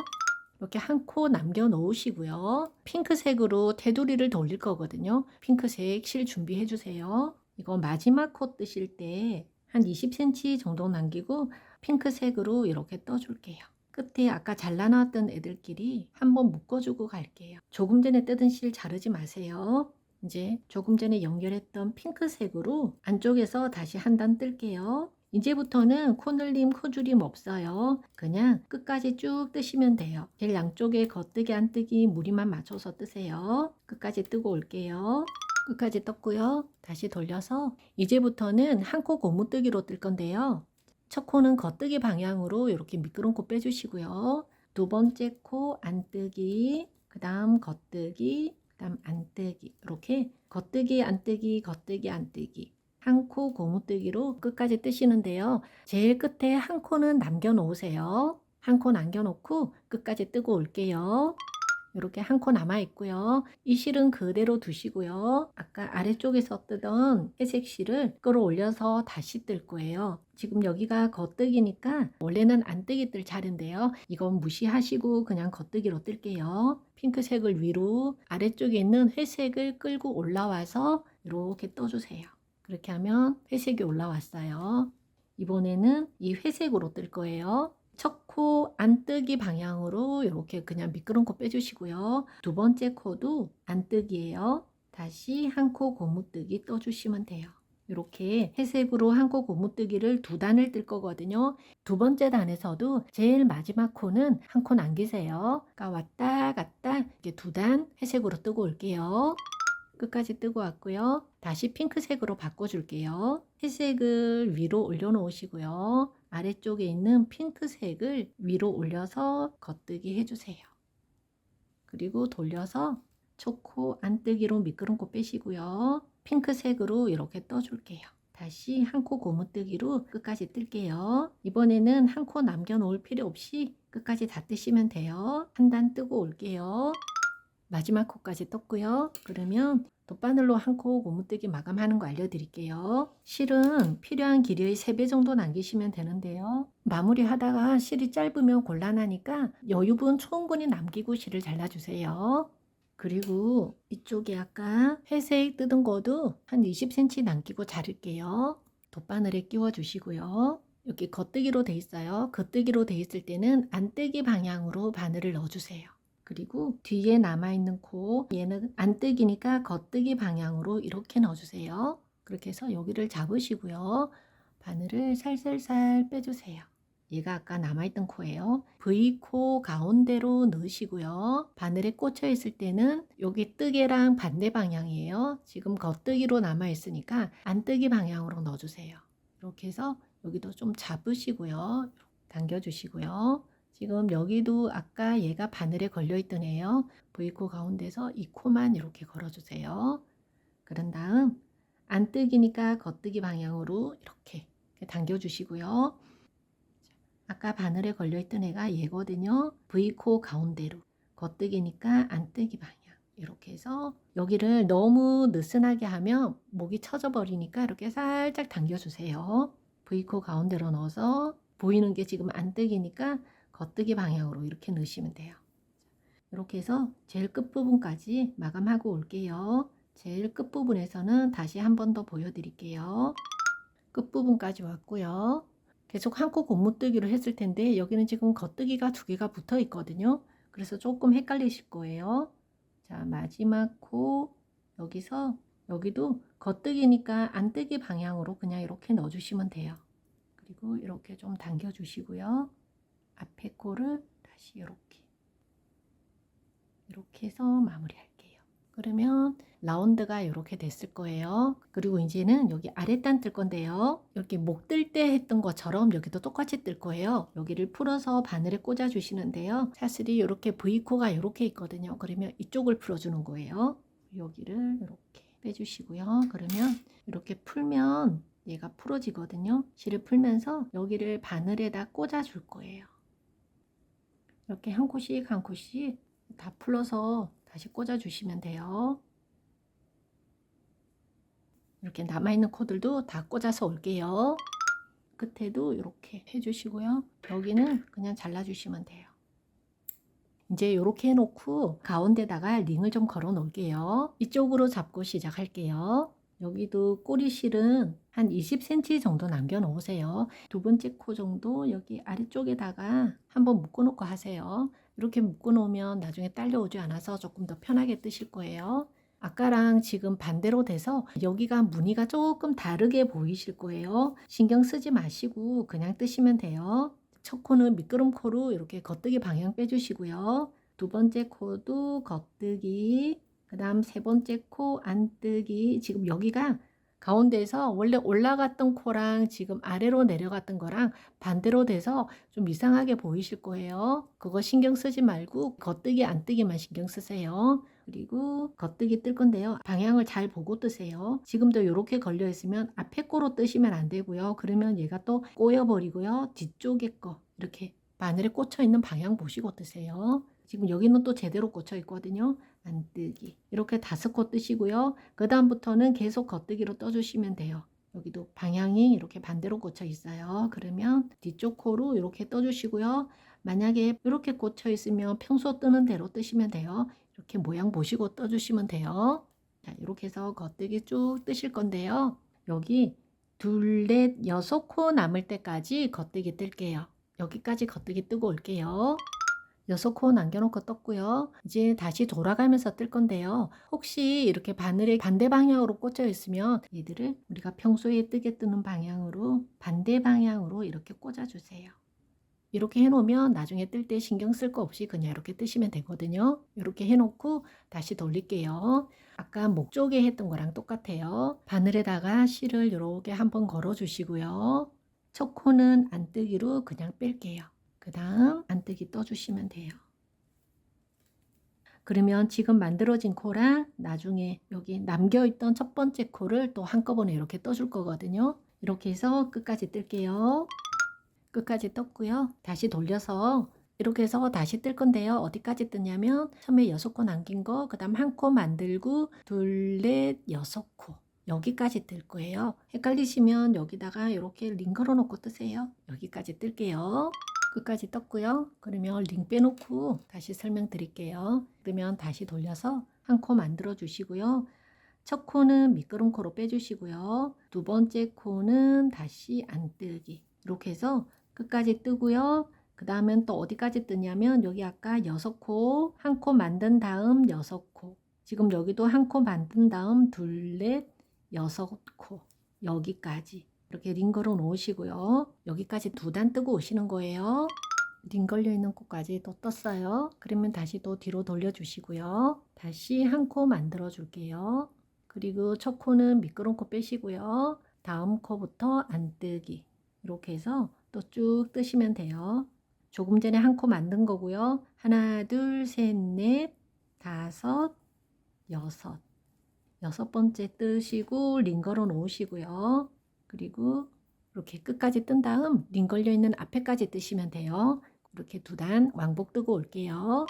이렇게 한 코 남겨 놓으시고요. 핑크색으로 테두리를 돌릴 거거든요. 핑크색 실 준비해 주세요. 이거 마지막 코 뜨실 때 한 20cm 정도 남기고 핑크색으로 이렇게 떠줄게요. 끝에 아까 잘라놨던 애들끼리 한번 묶어주고 갈게요. 조금 전에 뜯은 실 자르지 마세요. 이제 조금 전에 연결했던 핑크색으로 안쪽에서 다시 한 단 뜰게요. 이제부터는 코늘림, 코줄임 없어요. 그냥 끝까지 쭉 뜨시면 돼요. 제일 양쪽에 겉뜨기, 안뜨기 무늬만 맞춰서 뜨세요. 끝까지 뜨고 올게요. 끝까지 떴고요. 다시 돌려서 이제부터는 한 코 고무뜨기로 뜰 건데요. 첫 코는 겉뜨기 방향으로 이렇게 미끄럼 코 빼주시고요. 두 번째 코 안뜨기, 그 다음 겉뜨기, 그 다음 안뜨기, 이렇게 겉뜨기, 안뜨기, 겉뜨기, 안뜨기 한 코 고무뜨기로 끝까지 뜨시는데요. 제일 끝에 한 코는 남겨 놓으세요. 한 코 남겨 놓고 끝까지 뜨고 올게요. 이렇게 한 코 남아 있고요. 이 실은 그대로 두시고요. 아까 아래쪽에서 뜨던 회색 실을 끌어올려서 다시 뜰 거예요. 지금 여기가 겉뜨기니까 원래는 안뜨기 뜰 자리인데요. 이건 무시하시고 그냥 겉뜨기로 뜰게요. 핑크색을 위로 아래쪽에 있는 회색을 끌고 올라와서 이렇게 떠주세요. 그렇게 하면 회색이 올라왔어요. 이번에는 이 회색으로 뜰 거예요. 첫 코 안뜨기 방향으로 이렇게 그냥 미끄럼 코 빼주시고요. 두 번째 코도 안뜨기예요. 다시 한 코 고무뜨기 떠주시면 돼요. 이렇게 회색으로 한 코 고무뜨기를 두 단을 뜰 거거든요. 두 번째 단에서도 제일 마지막 코는 한 코 남기세요. 그러니까 왔다 갔다 이렇게 두 단 회색으로 뜨고 올게요. 끝까지 뜨고 왔고요. 다시 핑크색으로 바꿔줄게요. 회색을 위로 올려놓으시고요. 아래쪽에 있는 핑크색을 위로 올려서 겉뜨기 해주세요. 그리고 돌려서 초코 안뜨기로 미끄럼코 빼시고요. 핑크색으로 이렇게 떠줄게요. 다시 한 코 고무뜨기로 끝까지 뜰게요. 이번에는 한 코 남겨놓을 필요 없이 끝까지 다 뜨시면 돼요. 한 단 뜨고 올게요. 마지막 코까지 떴고요. 그러면 돗바늘로 한 코 고무뜨기 마감하는 거 알려드릴게요. 실은 필요한 길이의 3배 정도 남기시면 되는데요. 마무리 하다가 실이 짧으면 곤란하니까 여유분 충분히 남기고 실을 잘라주세요. 그리고 이쪽에 아까 회색 뜯은 거도 한 20cm 남기고 자를게요. 돗바늘에 끼워 주시고요. 여기 겉뜨기로 돼 있어요. 겉뜨기로 돼 있을 때는 안뜨기 방향으로 바늘을 넣어주세요. 그리고 뒤에 남아있는 코, 얘는 안뜨기니까 겉뜨기 방향으로 이렇게 넣어주세요. 그렇게 해서 여기를 잡으시고요. 바늘을 살살살 빼주세요. 얘가 아까 남아있던 코예요. V코 가운데로 넣으시고요. 바늘에 꽂혀 있을 때는 여기 뜨개랑 반대 방향이에요. 지금 겉뜨기로 남아있으니까 안뜨기 방향으로 넣어주세요. 이렇게 해서 여기도 좀 잡으시고요. 당겨주시고요. 지금 여기도 아까 얘가 바늘에 걸려있던 애요. V코 가운데서 이 코만 이렇게 걸어주세요. 그런 다음 안뜨기니까 겉뜨기 방향으로 이렇게 당겨주시고요. 아까 바늘에 걸려있던 애가 얘거든요. V코 가운데로 겉뜨기니까 안뜨기 방향 이렇게 해서 여기를 너무 느슨하게 하면 목이 쳐져 버리니까 이렇게 살짝 당겨주세요. V코 가운데로 넣어서 보이는 게 지금 안뜨기니까 겉뜨기 방향으로 이렇게 넣으시면 돼요. 이렇게 해서 제일 끝부분까지 마감하고 올게요. 제일 끝부분에서는 다시 한 번 더 보여드릴게요. 끝부분까지 왔고요. 계속 한 코 고무뜨기로 했을 텐데 여기는 지금 겉뜨기가 두 개가 붙어 있거든요. 그래서 조금 헷갈리실 거예요. 자, 마지막 코 여기서 여기도 겉뜨기니까 안뜨기 방향으로 그냥 이렇게 넣어주시면 돼요. 그리고 이렇게 좀 당겨 주시고요. 앞에 코를 다시 이렇게 해서 마무리할게요. 그러면 라운드가 이렇게 됐을 거예요. 그리고 이제는 여기 아랫단 뜰 건데요. 이렇게 목 뜰 때 했던 것처럼 여기도 똑같이 뜰 거예요. 여기를 풀어서 바늘에 꽂아 주시는데요. 사슬이 이렇게 V코가 이렇게 있거든요. 그러면 이쪽을 풀어주는 거예요. 여기를 이렇게 빼주시고요. 그러면 이렇게 풀면 얘가 풀어지거든요. 실을 풀면서 여기를 바늘에다 꽂아 줄 거예요. 이렇게 한 코씩 한 코씩 다 풀어서 다시 꽂아 주시면 돼요. 이렇게 남아있는 코들도 다 꽂아서 올게요. 끝에도 이렇게 해주시고요. 여기는 그냥 잘라주시면 돼요. 이제 이렇게 해놓고 가운데다가 링을 좀 걸어 놓을게요. 이쪽으로 잡고 시작할게요. 여기도 꼬리실은 한 20cm 정도 남겨 놓으세요. 두 번째 코 정도 여기 아래쪽에다가 한번 묶어 놓고 하세요. 이렇게 묶어 놓으면 나중에 딸려오지 않아서 조금 더 편하게 뜨실 거예요. 아까랑 지금 반대로 돼서 여기가 무늬가 조금 다르게 보이실 거예요. 신경 쓰지 마시고 그냥 뜨시면 돼요. 첫 코는 미끄럼 코로 이렇게 겉뜨기 방향 빼주시고요. 두 번째 코도 겉뜨기, 그 다음 세 번째 코 안뜨기. 지금 여기가 가운데에서 원래 올라갔던 코랑 지금 아래로 내려갔던 거랑 반대로 돼서 좀 이상하게 보이실 거예요. 그거 신경 쓰지 말고 겉뜨기 안뜨기만 신경 쓰세요. 그리고 겉뜨기 뜰 건데요. 방향을 잘 보고 뜨세요. 지금도 이렇게 걸려 있으면 앞에 코로 뜨시면 안 되고요. 그러면 얘가 또 꼬여버리고요. 뒤쪽에 거 이렇게 바늘에 꽂혀 있는 방향 보시고 뜨세요. 지금 여기는 또 제대로 꽂혀 있거든요. 안뜨기 이렇게 5코 뜨시고요. 그 다음부터는 계속 겉뜨기로 떠주시면 돼요. 여기도 방향이 이렇게 반대로 꽂혀 있어요. 그러면 뒤쪽 코로 이렇게 떠주시고요. 만약에 이렇게 꽂혀 있으면 평소 뜨는 대로 뜨시면 돼요. 이렇게 모양 보시고 떠주시면 돼요. 자, 이렇게 해서 겉뜨기 쭉 뜨실 건데요. 여기 둘, 넷, 6코 남을 때까지 겉뜨기 뜰게요. 여기까지 겉뜨기 뜨고 올게요. 6코 남겨놓고 떴고요. 이제 다시 돌아가면서 뜰 건데요. 혹시 이렇게 바늘에 반대 방향으로 꽂혀 있으면 얘들을 우리가 평소에 뜨게 뜨는 방향으로 반대 방향으로 이렇게 꽂아주세요. 이렇게 해놓으면 나중에 뜰 때 신경 쓸 거 없이 그냥 이렇게 뜨시면 되거든요. 이렇게 해놓고 다시 돌릴게요. 아까 목 쪽에 했던 거랑 똑같아요. 바늘에다가 실을 이렇게 한번 걸어 주시고요. 첫 코는 안뜨기로 그냥 뺄게요. 그 다음 안뜨기 떠주시면 돼요. 그러면 지금 만들어진 코랑 나중에 여기 남겨있던 첫 번째 코를 또 한꺼번에 이렇게 떠줄 거거든요. 이렇게 해서 끝까지 뜰게요. 끝까지 떴고요. 다시 돌려서 이렇게 해서 다시 뜰 건데요. 어디까지 뜨냐면 처음에 6코 남긴 거, 그 다음 한 코 만들고 둘, 넷, 6코 여기까지 뜰 거예요. 헷갈리시면 여기다가 이렇게 링 걸어 놓고 뜨세요. 여기까지 뜰게요. 끝까지 떴고요. 그러면 링 빼놓고 다시 설명드릴게요. 그러면 다시 돌려서 한 코 만들어 주시고요. 첫 코는 미끄럼 코로 빼주시고요. 두 번째 코는 다시 안뜨기 이렇게 해서 끝까지 뜨고요. 그 다음엔 또 어디까지 뜨냐면 여기 아까 6코 한 코 만든 다음 6코 지금 여기도 한 코 만든 다음 둘, 넷, 6코 여기까지 이렇게 링 걸어 놓으시고요. 여기까지 2단 뜨고 오시는 거예요. 링 걸려 있는 코까지 또 떴어요. 그러면 다시 또 뒤로 돌려 주시고요. 다시 한 코 만들어 줄게요. 그리고 첫 코는 미끄럼 코 빼시고요. 다음 코부터 안뜨기 이렇게 해서 또 쭉 뜨시면 돼요. 조금 전에 한 코 만든 거고요. 하나, 둘, 셋, 넷, 다섯, 여섯 번째 뜨시고 링 걸어 놓으시고요. 그리고 이렇게 끝까지 뜬 다음 링 걸려 있는 앞에까지 뜨시면 돼요. 이렇게 2단 왕복 뜨고 올게요.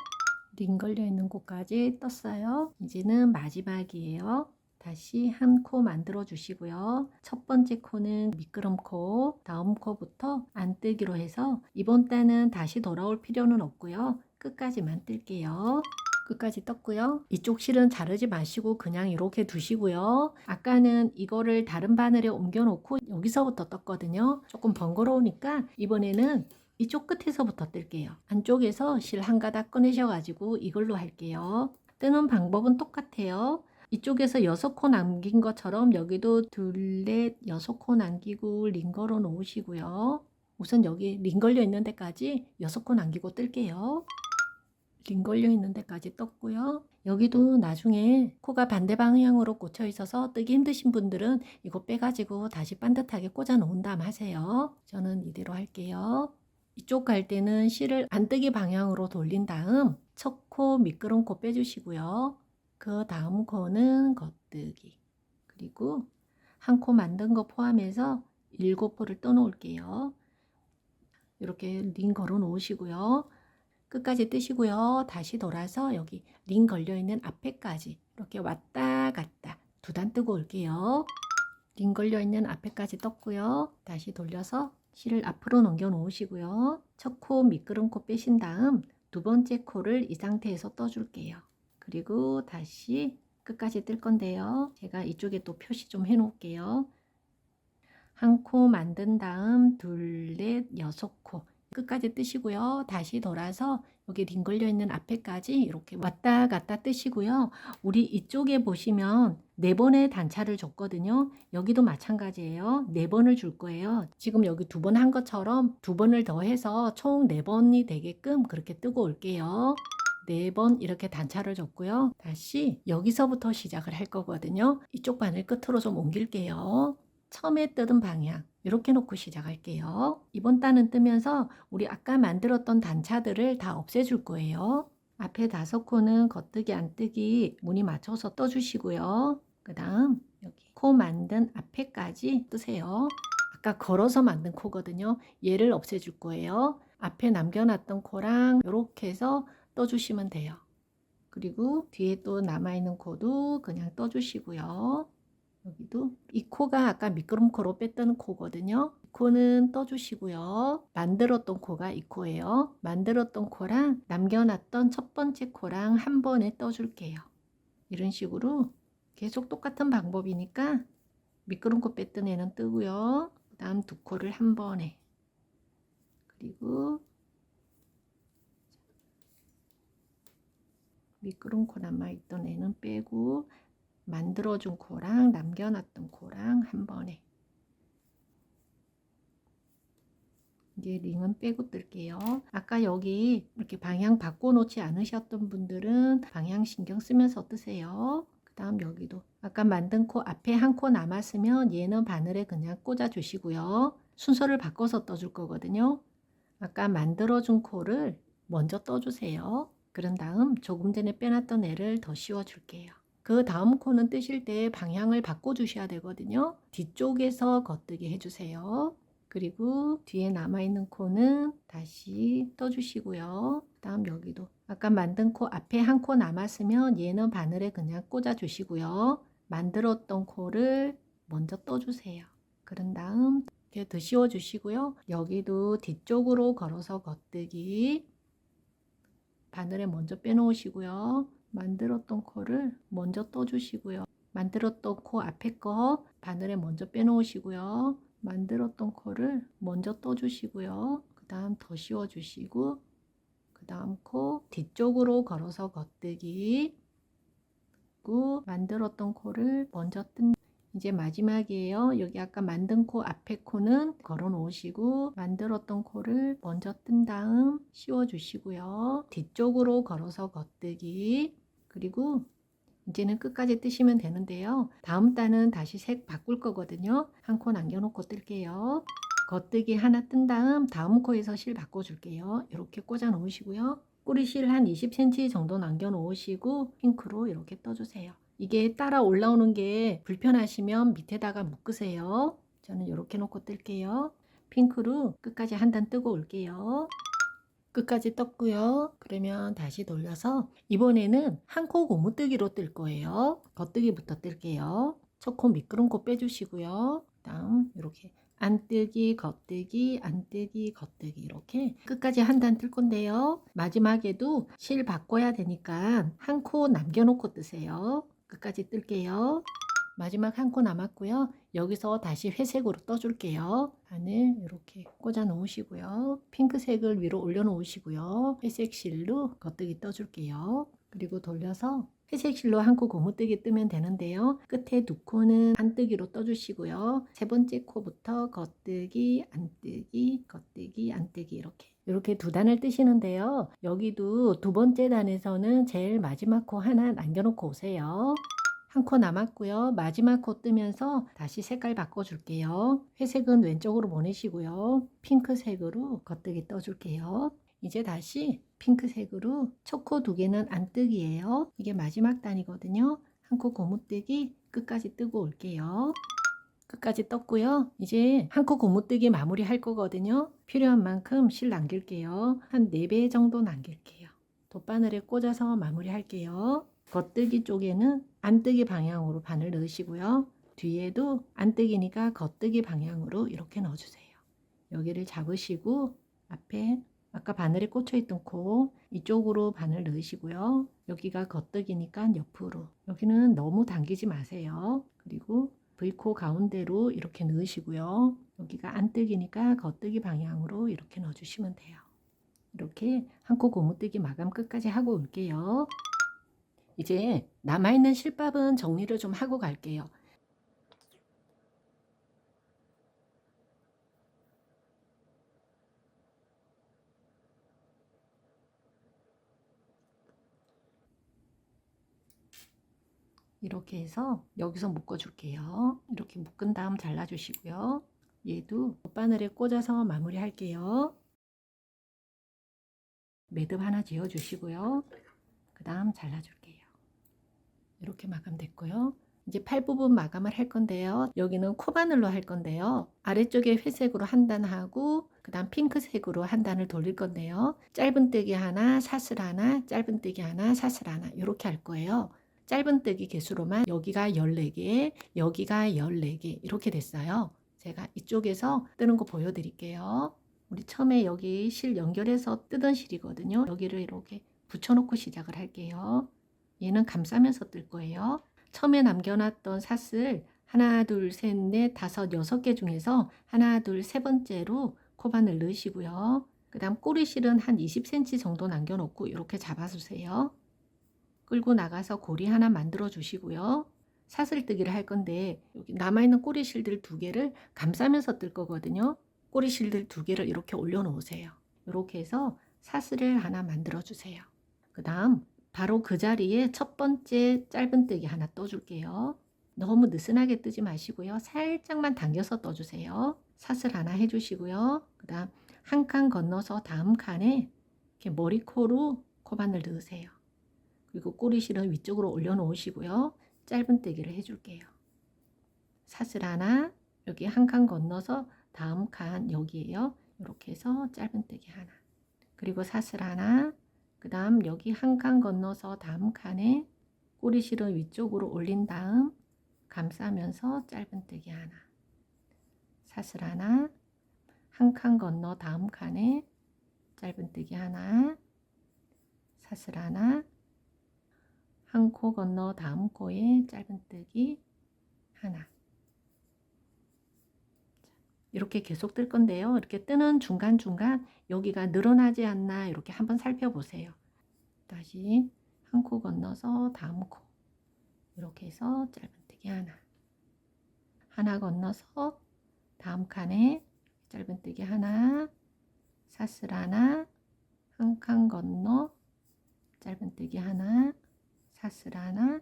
링 걸려 있는 곳까지 떴어요. 이제는 마지막이에요. 다시 한 코 만들어 주시고요. 첫 번째 코는 미끄럼 코, 다음 코부터 안뜨기로 해서 이번 단은 다시 돌아올 필요는 없고요. 끝까지만 뜰게요. 끝까지 떴고요. 이쪽 실은 자르지 마시고 그냥 이렇게 두시고요. 아까는 이거를 다른 바늘에 옮겨 놓고 여기서부터 떴거든요. 조금 번거로우니까 이번에는 이쪽 끝에서부터 뜰게요. 안쪽에서 실 한 가닥 꺼내셔가지고 이걸로 할게요. 뜨는 방법은 똑같아요. 이쪽에서 6코 남긴 것처럼 여기도 둘, 넷, 6코 남기고 링 걸어 놓으시고요. 우선 여기 링 걸려 있는 데까지 6코 남기고 뜰게요. 링 걸려 있는 데까지 떴고요. 여기도 나중에 코가 반대 방향으로 꽂혀 있어서 뜨기 힘드신 분들은 이거 빼가지고 다시 반듯하게 꽂아 놓은 다음 하세요. 저는 이대로 할게요. 이쪽 갈 때는 실을 안 뜨기 방향으로 돌린 다음 첫 코 미끄럼 코 빼주시고요. 그 다음 코는 겉뜨기, 그리고 한 코 만든 거 포함해서 7코를 떠 놓을게요. 이렇게 링 걸어 놓으시고요. 끝까지 뜨시고요. 다시 돌아서 여기 링 걸려 있는 앞에까지 이렇게 왔다 갔다 2단 뜨고 올게요. 링 걸려 있는 앞에까지 떴고요. 다시 돌려서 실을 앞으로 넘겨 놓으시고요. 첫 코 미끄럼 코 빼신 다음 두 번째 코를 이 상태에서 떠줄게요. 그리고 다시 끝까지 뜰 건데요. 제가 이쪽에 또 표시 좀 해 놓을게요. 한 코 만든 다음 둘, 넷, 6코 끝까지 뜨시고요. 다시 돌아서 여기 링 걸려 있는 앞에까지 이렇게 왔다 갔다 뜨시고요. 우리 이쪽에 보시면 4번의 단차를 줬거든요. 여기도 마찬가지예요. 4번을 줄 거예요. 지금 여기 2번 한 것처럼 2번을 더해서 총 4번이 되게끔 그렇게 뜨고 올게요. 4번 이렇게 단차를 줬고요. 다시 여기서부터 시작을 할 거거든요. 이쪽 바늘 끝으로 좀 옮길게요. 처음에 뜨던 방향 이렇게 놓고 시작할게요. 이번 단은 뜨면서 우리 아까 만들었던 단차들을 다 없애줄 거예요. 앞에 5코는 겉뜨기 안뜨기 무늬 맞춰서 떠주시고요. 그 다음 여기 코 만든 앞에까지 뜨세요. 아까 걸어서 만든 코거든요. 얘를 없애줄 거예요. 앞에 남겨놨던 코랑 이렇게 해서 떠주시면 돼요. 그리고 뒤에 또 남아있는 코도 그냥 떠주시고요. 여기도 이 코가 아까 미끄럼 코로 뺐던 코거든요. 이 코는 떠주시고요. 만들었던 코가 이 코예요. 만들었던 코랑 남겨놨던 첫 번째 코랑 한 번에 떠줄게요. 이런 식으로 계속 똑같은 방법이니까 미끄럼 코 뺐던 애는 뜨고요. 그 다음 2코를 한 번에, 그리고 미끄럼 코 남아있던 애는 빼고 만들어준 코랑 남겨놨던 코랑 한 번에, 이제 링은 빼고 뜰게요. 아까 여기 이렇게 방향 바꿔 놓지 않으셨던 분들은 방향 신경 쓰면서 뜨세요. 그 다음 여기도 아까 만든 코 앞에 한 코 남았으면 얘는 바늘에 그냥 꽂아 주시고요. 순서를 바꿔서 떠줄 거거든요. 아까 만들어준 코를 먼저 떠주세요. 그런 다음 조금 전에 빼놨던 애를 더 씌워 줄게요. 그 다음 코는 뜨실 때 방향을 바꿔 주셔야 되거든요. 뒤쪽에서 겉뜨기 해주세요. 그리고 뒤에 남아있는 코는 다시 떠주시고요. 그 다음 여기도 아까 만든 코 앞에 한 코 남았으면 얘는 바늘에 그냥 꽂아 주시고요. 만들었던 코를 먼저 떠주세요. 그런 다음 이렇게 더 씌워 주시고요. 여기도 뒤쪽으로 걸어서 겉뜨기, 바늘에 먼저 빼놓으시고요. 만들었던 코를 먼저 떠주시고요. 만들었던 코 앞에 거 바늘에 먼저 빼놓으시고요. 만들었던 코를 먼저 떠주시고요. 그 다음 더 씌워주시고, 그 다음 코 뒤쪽으로 걸어서 겉뜨기, 그리고 만들었던 코를 먼저 뜬, 이제 마지막이에요. 여기 아까 만든 코 앞에 코는 걸어 놓으시고 만들었던 코를 먼저 뜬 다음 씌워 주시고요. 뒤쪽으로 걸어서 겉뜨기, 그리고 이제는 끝까지 뜨시면 되는데요. 다음 단은 다시 색 바꿀 거거든요. 한 코 남겨놓고 뜰게요. 겉뜨기 하나 뜬 다음 코에서 실 바꿔줄게요. 이렇게 꽂아 놓으시고요. 꼬리실 한 20cm 정도 남겨 놓으시고 핑크로 이렇게 떠주세요. 이게 따라 올라오는 게 불편하시면 밑에다가 묶으세요. 저는 이렇게 놓고 뜰게요. 핑크로 끝까지 한 단 뜨고 올게요. 끝까지 떴고요. 그러면 다시 돌려서 이번에는 한 코 고무뜨기로 뜰 거예요. 겉뜨기부터 뜰게요. 첫 코 미끄럼 코 빼주시고요. 그다음 이렇게 안뜨기, 겉뜨기, 안뜨기, 겉뜨기 이렇게 끝까지 한 단 뜰 건데요. 마지막에도 실 바꿔야 되니까 한 코 남겨놓고 뜨세요. 끝까지 뜰게요. 마지막 한 코 남았고요. 여기서 다시 회색으로 떠줄게요. 바늘 이렇게 꽂아 놓으시고요. 핑크색을 위로 올려 놓으시고요. 회색 실로 겉뜨기 떠줄게요. 그리고 돌려서 회색 실로 한 코 고무뜨기 뜨면 되는데요. 끝에 두 코는 안뜨기로 떠주시고요. 세 번째 코부터 겉뜨기, 안뜨기, 겉뜨기, 안뜨기 이렇게 두 단을 뜨시는데요. 여기도 두 번째 단에서는 제일 마지막 코 하나 남겨놓고 오세요. 한 코 남았고요. 마지막 코 뜨면서 다시 색깔 바꿔줄게요. 회색은 왼쪽으로 보내시고요. 핑크색으로 겉뜨기 떠줄게요. 이제 다시 핑크색으로 첫 코 두 개는 안뜨기예요. 이게 마지막 단이거든요. 한 코 고무뜨기 끝까지 뜨고 올게요. 끝까지 떴고요. 이제 한 코 고무뜨기 마무리 할 거거든요. 필요한 만큼 실 남길게요. 한 4배 정도 남길게요. 돗바늘에 꽂아서 마무리 할게요. 겉뜨기 쪽에는 안뜨기 방향으로 바늘 넣으시고요. 뒤에도 안뜨기니까 겉뜨기 방향으로 이렇게 넣어주세요. 여기를 잡으시고 앞에 아까 바늘에 꽂혀 있던 코 이쪽으로 바늘 넣으시고요. 여기가 겉뜨기니까 옆으로, 여기는 너무 당기지 마세요. 그리고 V코 가운데로 이렇게 넣으시고요. 여기가 안뜨기니까 겉뜨기 방향으로 이렇게 넣어주시면 돼요. 이렇게 한 코 고무뜨기 마감 끝까지 하고 올게요. 이제 남아있는 실밥은 정리를 좀 하고 갈게요. 이렇게 해서 여기서 묶어 줄게요. 이렇게 묶은 다음 잘라 주시고요. 얘도 돗바늘에 꽂아서 마무리 할게요. 매듭 하나 지어 주시고요. 그 다음 잘라 줄게요. 이렇게 마감됐고요. 이제 팔 부분 마감을 할 건데요. 여기는 코바늘로 할 건데요. 아래쪽에 회색으로 한 단 하고 그 다음 핑크색으로 한 단을 돌릴 건데요. 짧은뜨기 하나, 사슬 하나, 짧은뜨기 하나, 사슬 하나 이렇게 할 거예요. 짧은뜨기 개수로만 여기가 14개, 여기가 14개 이렇게 됐어요. 제가 이쪽에서 뜨는 거 보여드릴게요. 우리 처음에 여기 실 연결해서 뜨던 실이거든요. 여기를 이렇게 붙여놓고 시작을 할게요. 얘는 감싸면서 뜰 거예요. 처음에 남겨놨던 사슬 하나, 둘, 셋, 넷, 다섯, 6개 중에서 하나, 둘, 세 번째로 코바늘 넣으시고요. 그 다음 꼬리실은 한 20cm 정도 남겨놓고 이렇게 잡아주세요. 끌고 나가서 고리 하나 만들어 주시고요. 사슬뜨기를 할 건데 여기 남아있는 꼬리실들 2개를 감싸면서 뜰 거거든요. 꼬리실들 2개를 이렇게 올려 놓으세요. 이렇게 해서 사슬을 하나 만들어 주세요. 그 다음 바로 그 자리에 첫 번째 짧은뜨기 하나 떠줄게요. 너무 느슨하게 뜨지 마시고요. 살짝만 당겨서 떠주세요. 사슬 하나 해주시고요. 그 다음 한 칸 건너서 다음 칸에 이렇게 머리코로 코바늘 넣으세요. 그리고 꼬리실은 위쪽으로 올려놓으시고요. 짧은뜨기를 해줄게요. 사슬 하나, 여기 한 칸 건너서 다음 칸 여기에요. 이렇게 해서 짧은뜨기 하나. 그리고 사슬 하나, 그 다음 여기 한 칸 건너서 다음 칸에 꼬리실은 위쪽으로 올린 다음 감싸면서 짧은뜨기 하나. 사슬 하나, 한 칸 건너 다음 칸에 짧은뜨기 하나. 사슬 하나, 한 코 건너 다음 코에 짧은뜨기 하나. 이렇게 계속 뜰 건데요. 이렇게 뜨는 중간중간 여기가 늘어나지 않나 이렇게 한번 살펴보세요. 다시 한 코 건너서 다음 코 이렇게 해서 짧은뜨기 하나. 하나 건너서 다음 칸에 짧은뜨기 하나. 사슬 하나. 한 칸 건너 짧은뜨기 하나. 사슬 하나.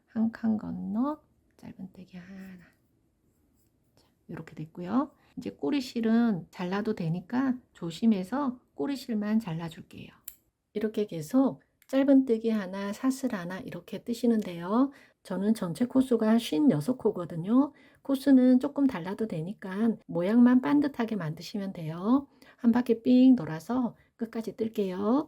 한 칸 건너 짧은뜨기 하나. 자, 이렇게 됐고요. 이제 꼬리실은 잘라도 되니까 조심해서 꼬리실만 잘라줄게요. 이렇게 계속 짧은뜨기 하나, 사슬 하나 이렇게 뜨시는데요. 저는 전체 코수가 56코거든요. 코수는 조금 달라도 되니까 모양만 반듯하게 만드시면 돼요. 한 바퀴 삥 돌아서 끝까지 뜰게요.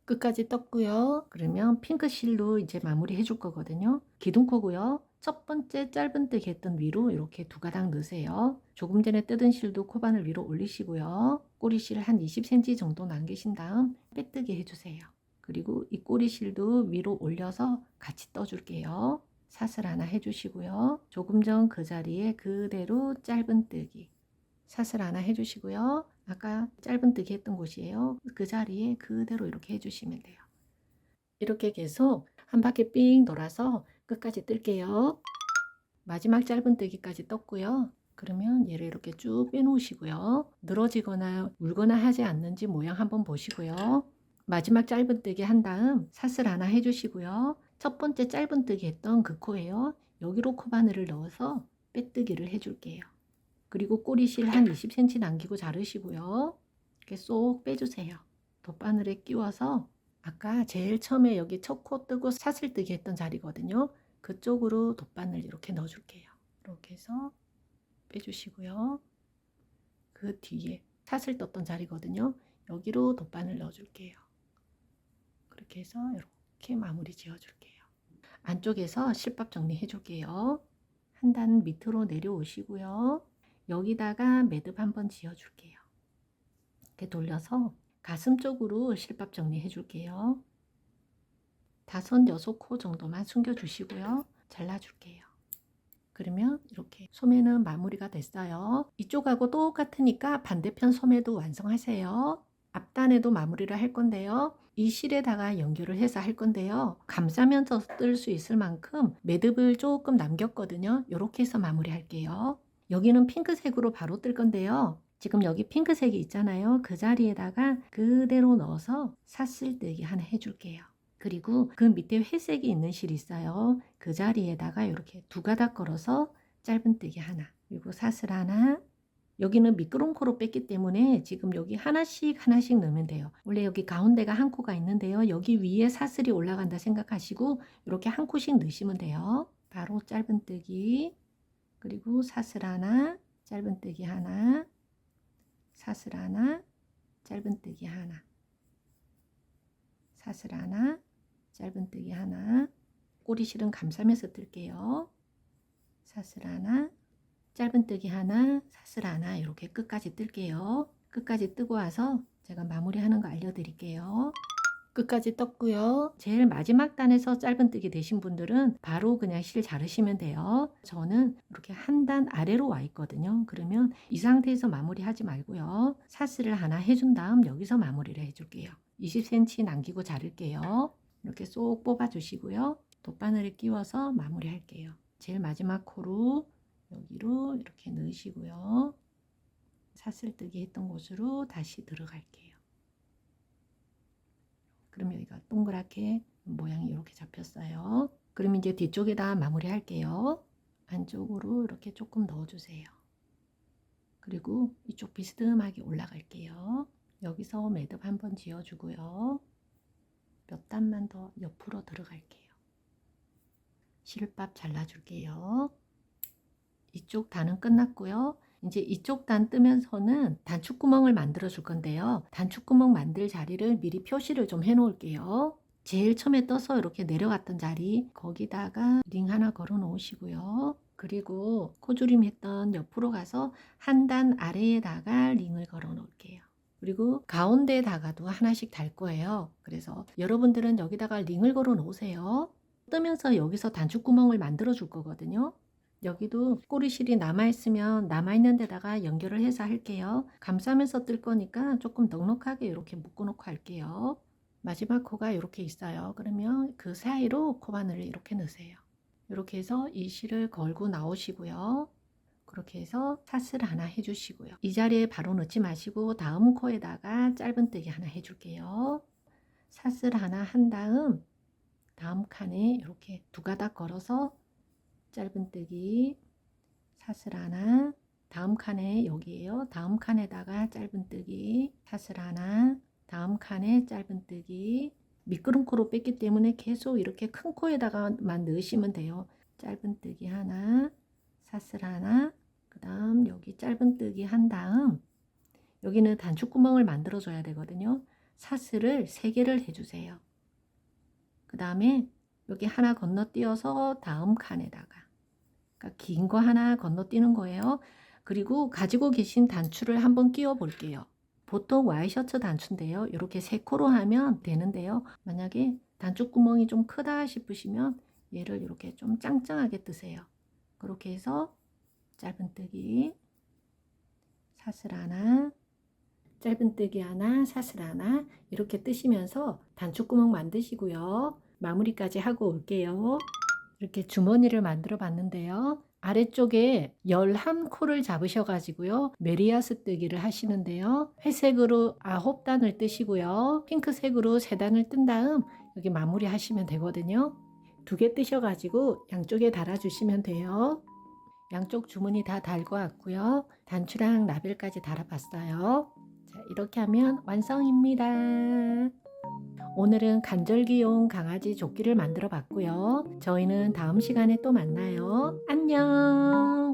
끝까지 떴고요. 그러면 핑크 실로 이제 마무리 해줄 거거든요. 기둥코고요. 첫 번째 짧은뜨기 했던 위로 이렇게 2가닥 넣으세요. 조금 전에 뜯은 실도 코바늘 위로 올리시고요. 꼬리실 한 20cm 정도 남기신 다음 빼뜨기 해주세요. 그리고 이 꼬리실도 위로 올려서 같이 떠줄게요. 사슬 하나 해주시고요. 조금 전 그 자리에 그대로 짧은뜨기 사슬 하나 해주시고요. 아까 짧은뜨기 했던 곳이에요. 그 자리에 그대로 이렇게 해주시면 돼요. 이렇게 계속 한 바퀴 삥 돌아서 끝까지 뜰게요. 마지막 짧은뜨기까지 떴고요. 그러면 얘를 이렇게 쭉 빼놓으시고요. 늘어지거나 울거나 하지 않는지 모양 한번 보시고요. 마지막 짧은뜨기 한 다음 사슬 하나 해주시고요. 첫 번째 짧은뜨기 했던 그 코예요. 여기로 코바늘을 넣어서 빼뜨기를 해줄게요. 그리고 꼬리실 한 20cm 남기고 자르시고요. 이렇게 쏙 빼주세요. 돗바늘에 끼워서 아까 제일 처음에 여기 첫 코 뜨고 사슬 뜨기 했던 자리거든요. 그쪽으로 돗바늘 이렇게 넣어줄게요. 이렇게 해서 빼주시고요. 그 뒤에 사슬 떴던 자리거든요. 여기로 돗바늘 넣어줄게요. 그렇게 해서 이렇게 마무리 지어줄게요. 안쪽에서 실밥 정리해 줄게요. 한 단 밑으로 내려오시고요. 여기다가 매듭 한번 지어줄게요. 이렇게 돌려서 가슴 쪽으로 실밥 정리해 줄게요. 5, 6코 정도만 숨겨주시고요. 잘라줄게요. 그러면 이렇게 소매는 마무리가 됐어요. 이쪽하고 똑같으니까 반대편 소매도 완성하세요. 앞단에도 마무리를 할 건데요. 이 실에다가 연결을 해서 할 건데요. 감싸면서 뜰 수 있을 만큼 매듭을 조금 남겼거든요. 이렇게 해서 마무리 할게요. 여기는 핑크색으로 바로 뜰 건데요. 지금 여기 핑크색이 있잖아요. 그 자리에다가 그대로 넣어서 사슬뜨기 하나 해줄게요. 그리고 그 밑에 회색이 있는 실이 있어요. 그 자리에다가 이렇게 두 가닥 걸어서 짧은뜨기 하나, 그리고 사슬 하나. 여기는 미끄럼코로 뺐기 때문에 지금 여기 하나씩 넣으면 돼요. 원래 여기 가운데가 한 코가 있는데요. 여기 위에 사슬이 올라간다 생각하시고 이렇게 한 코씩 넣으시면 돼요. 바로 짧은뜨기, 그리고 사슬 하나, 짧은뜨기 하나, 사슬 하나, 짧은뜨기 하나, 사슬 하나, 짧은뜨기 하나. 꼬리실은 감싸면서 뜰게요. 사슬 하나, 짧은뜨기 하나, 사슬 하나. 이렇게 끝까지 뜰게요. 끝까지 뜨고 와서 제가 마무리하는 거 알려드릴게요. 끝까지 떴고요. 제일 마지막 단에서 짧은뜨기 되신 분들은 바로 그냥 실 자르시면 돼요. 저는 이렇게 한 단 아래로 와 있거든요. 그러면 이 상태에서 마무리하지 말고요. 사슬을 하나 해준 다음 여기서 마무리를 해줄게요. 20cm 남기고 자를게요. 이렇게 쏙 뽑아 주시고요. 돗바늘에 끼워서 마무리 할게요. 제일 마지막 코로 여기로 이렇게 넣으시고요. 사슬뜨기 했던 곳으로 다시 들어갈게요. 그럼 여기가 동그랗게 모양이 이렇게 잡혔어요. 그럼 이제 뒤쪽에다 마무리 할게요. 안쪽으로 이렇게 조금 넣어주세요. 그리고 이쪽 비스듬하게 올라갈게요. 여기서 매듭 한번 지어주고요. 몇 단만 더 옆으로 들어갈게요. 실밥 잘라줄게요. 이쪽 단은 끝났고요. 이제 이쪽 단 뜨면서는 단축구멍을 만들어 줄 건데요. 단축구멍 만들 자리를 미리 표시를 좀 해 놓을게요. 제일 처음에 떠서 이렇게 내려갔던 자리, 거기다가 링 하나 걸어 놓으시고요. 그리고 코주림 했던 옆으로 가서 한 단 아래에다가 링을 걸어 놓을게요. 그리고 가운데에다가도 하나씩 달 거예요. 그래서 여러분들은 여기다가 링을 걸어 놓으세요. 뜨면서 여기서 단축구멍을 만들어 줄 거거든요. 여기도 꼬리실이 남아있으면 남아있는 데다가 연결을 해서 할게요. 감싸면서 뜰 거니까 조금 넉넉하게 이렇게 묶어 놓고 할게요. 마지막 코가 이렇게 있어요. 그러면 그 사이로 코바늘을 이렇게 넣으세요. 이렇게 해서 이 실을 걸고 나오시고요. 그렇게 해서 사슬 하나 해주시고요. 이 자리에 바로 넣지 마시고 다음 코에다가 짧은뜨기 하나 해줄게요. 사슬 하나 한 다음 칸에 이렇게 두 가닥 걸어서 짧은뜨기, 사슬 하나, 다음 칸에 여기에요. 다음 칸에다가 짧은뜨기, 사슬 하나, 다음 칸에 짧은뜨기. 미끄럼코로 뺐기 때문에 계속 이렇게 큰 코에다가만 넣으시면 돼요. 짧은뜨기 하나, 사슬 하나, 그 다음 여기 짧은뜨기 한 다음 여기는 단축구멍을 만들어 줘야 되거든요. 사슬을 3개를 해주세요. 그 다음에 여기 하나 건너뛰어서 다음 칸에다가, 그러니까 긴 거 하나 건너뛰는 거예요. 그리고 가지고 계신 단추를 한번 끼워 볼게요. 보통 와이셔츠 단추인데요. 이렇게 3코로 하면 되는데요. 만약에 단추구멍이 좀 크다 싶으시면 얘를 이렇게 좀 짱짱하게 뜨세요. 그렇게 해서 짧은뜨기, 사슬 하나, 짧은뜨기 하나, 사슬 하나 이렇게 뜨시면서 단추구멍 만드시고요. 마무리까지 하고 올게요. 이렇게 주머니를 만들어 봤는데요. 아래쪽에 11코를 잡으셔가지고요. 메리아스 뜨기를 하시는데요. 회색으로 9단을 뜨시고요. 핑크색으로 3단을 뜬 다음 여기 마무리 하시면 되거든요. 2개 뜨셔가지고 양쪽에 달아주시면 돼요. 양쪽 주머니 다 달고 왔고요. 단추랑 라벨까지 달아봤어요. 자, 이렇게 하면 완성입니다. 오늘은 간절기용 강아지 조끼를 만들어 봤고요. 저희는 다음 시간에 또 만나요. 안녕.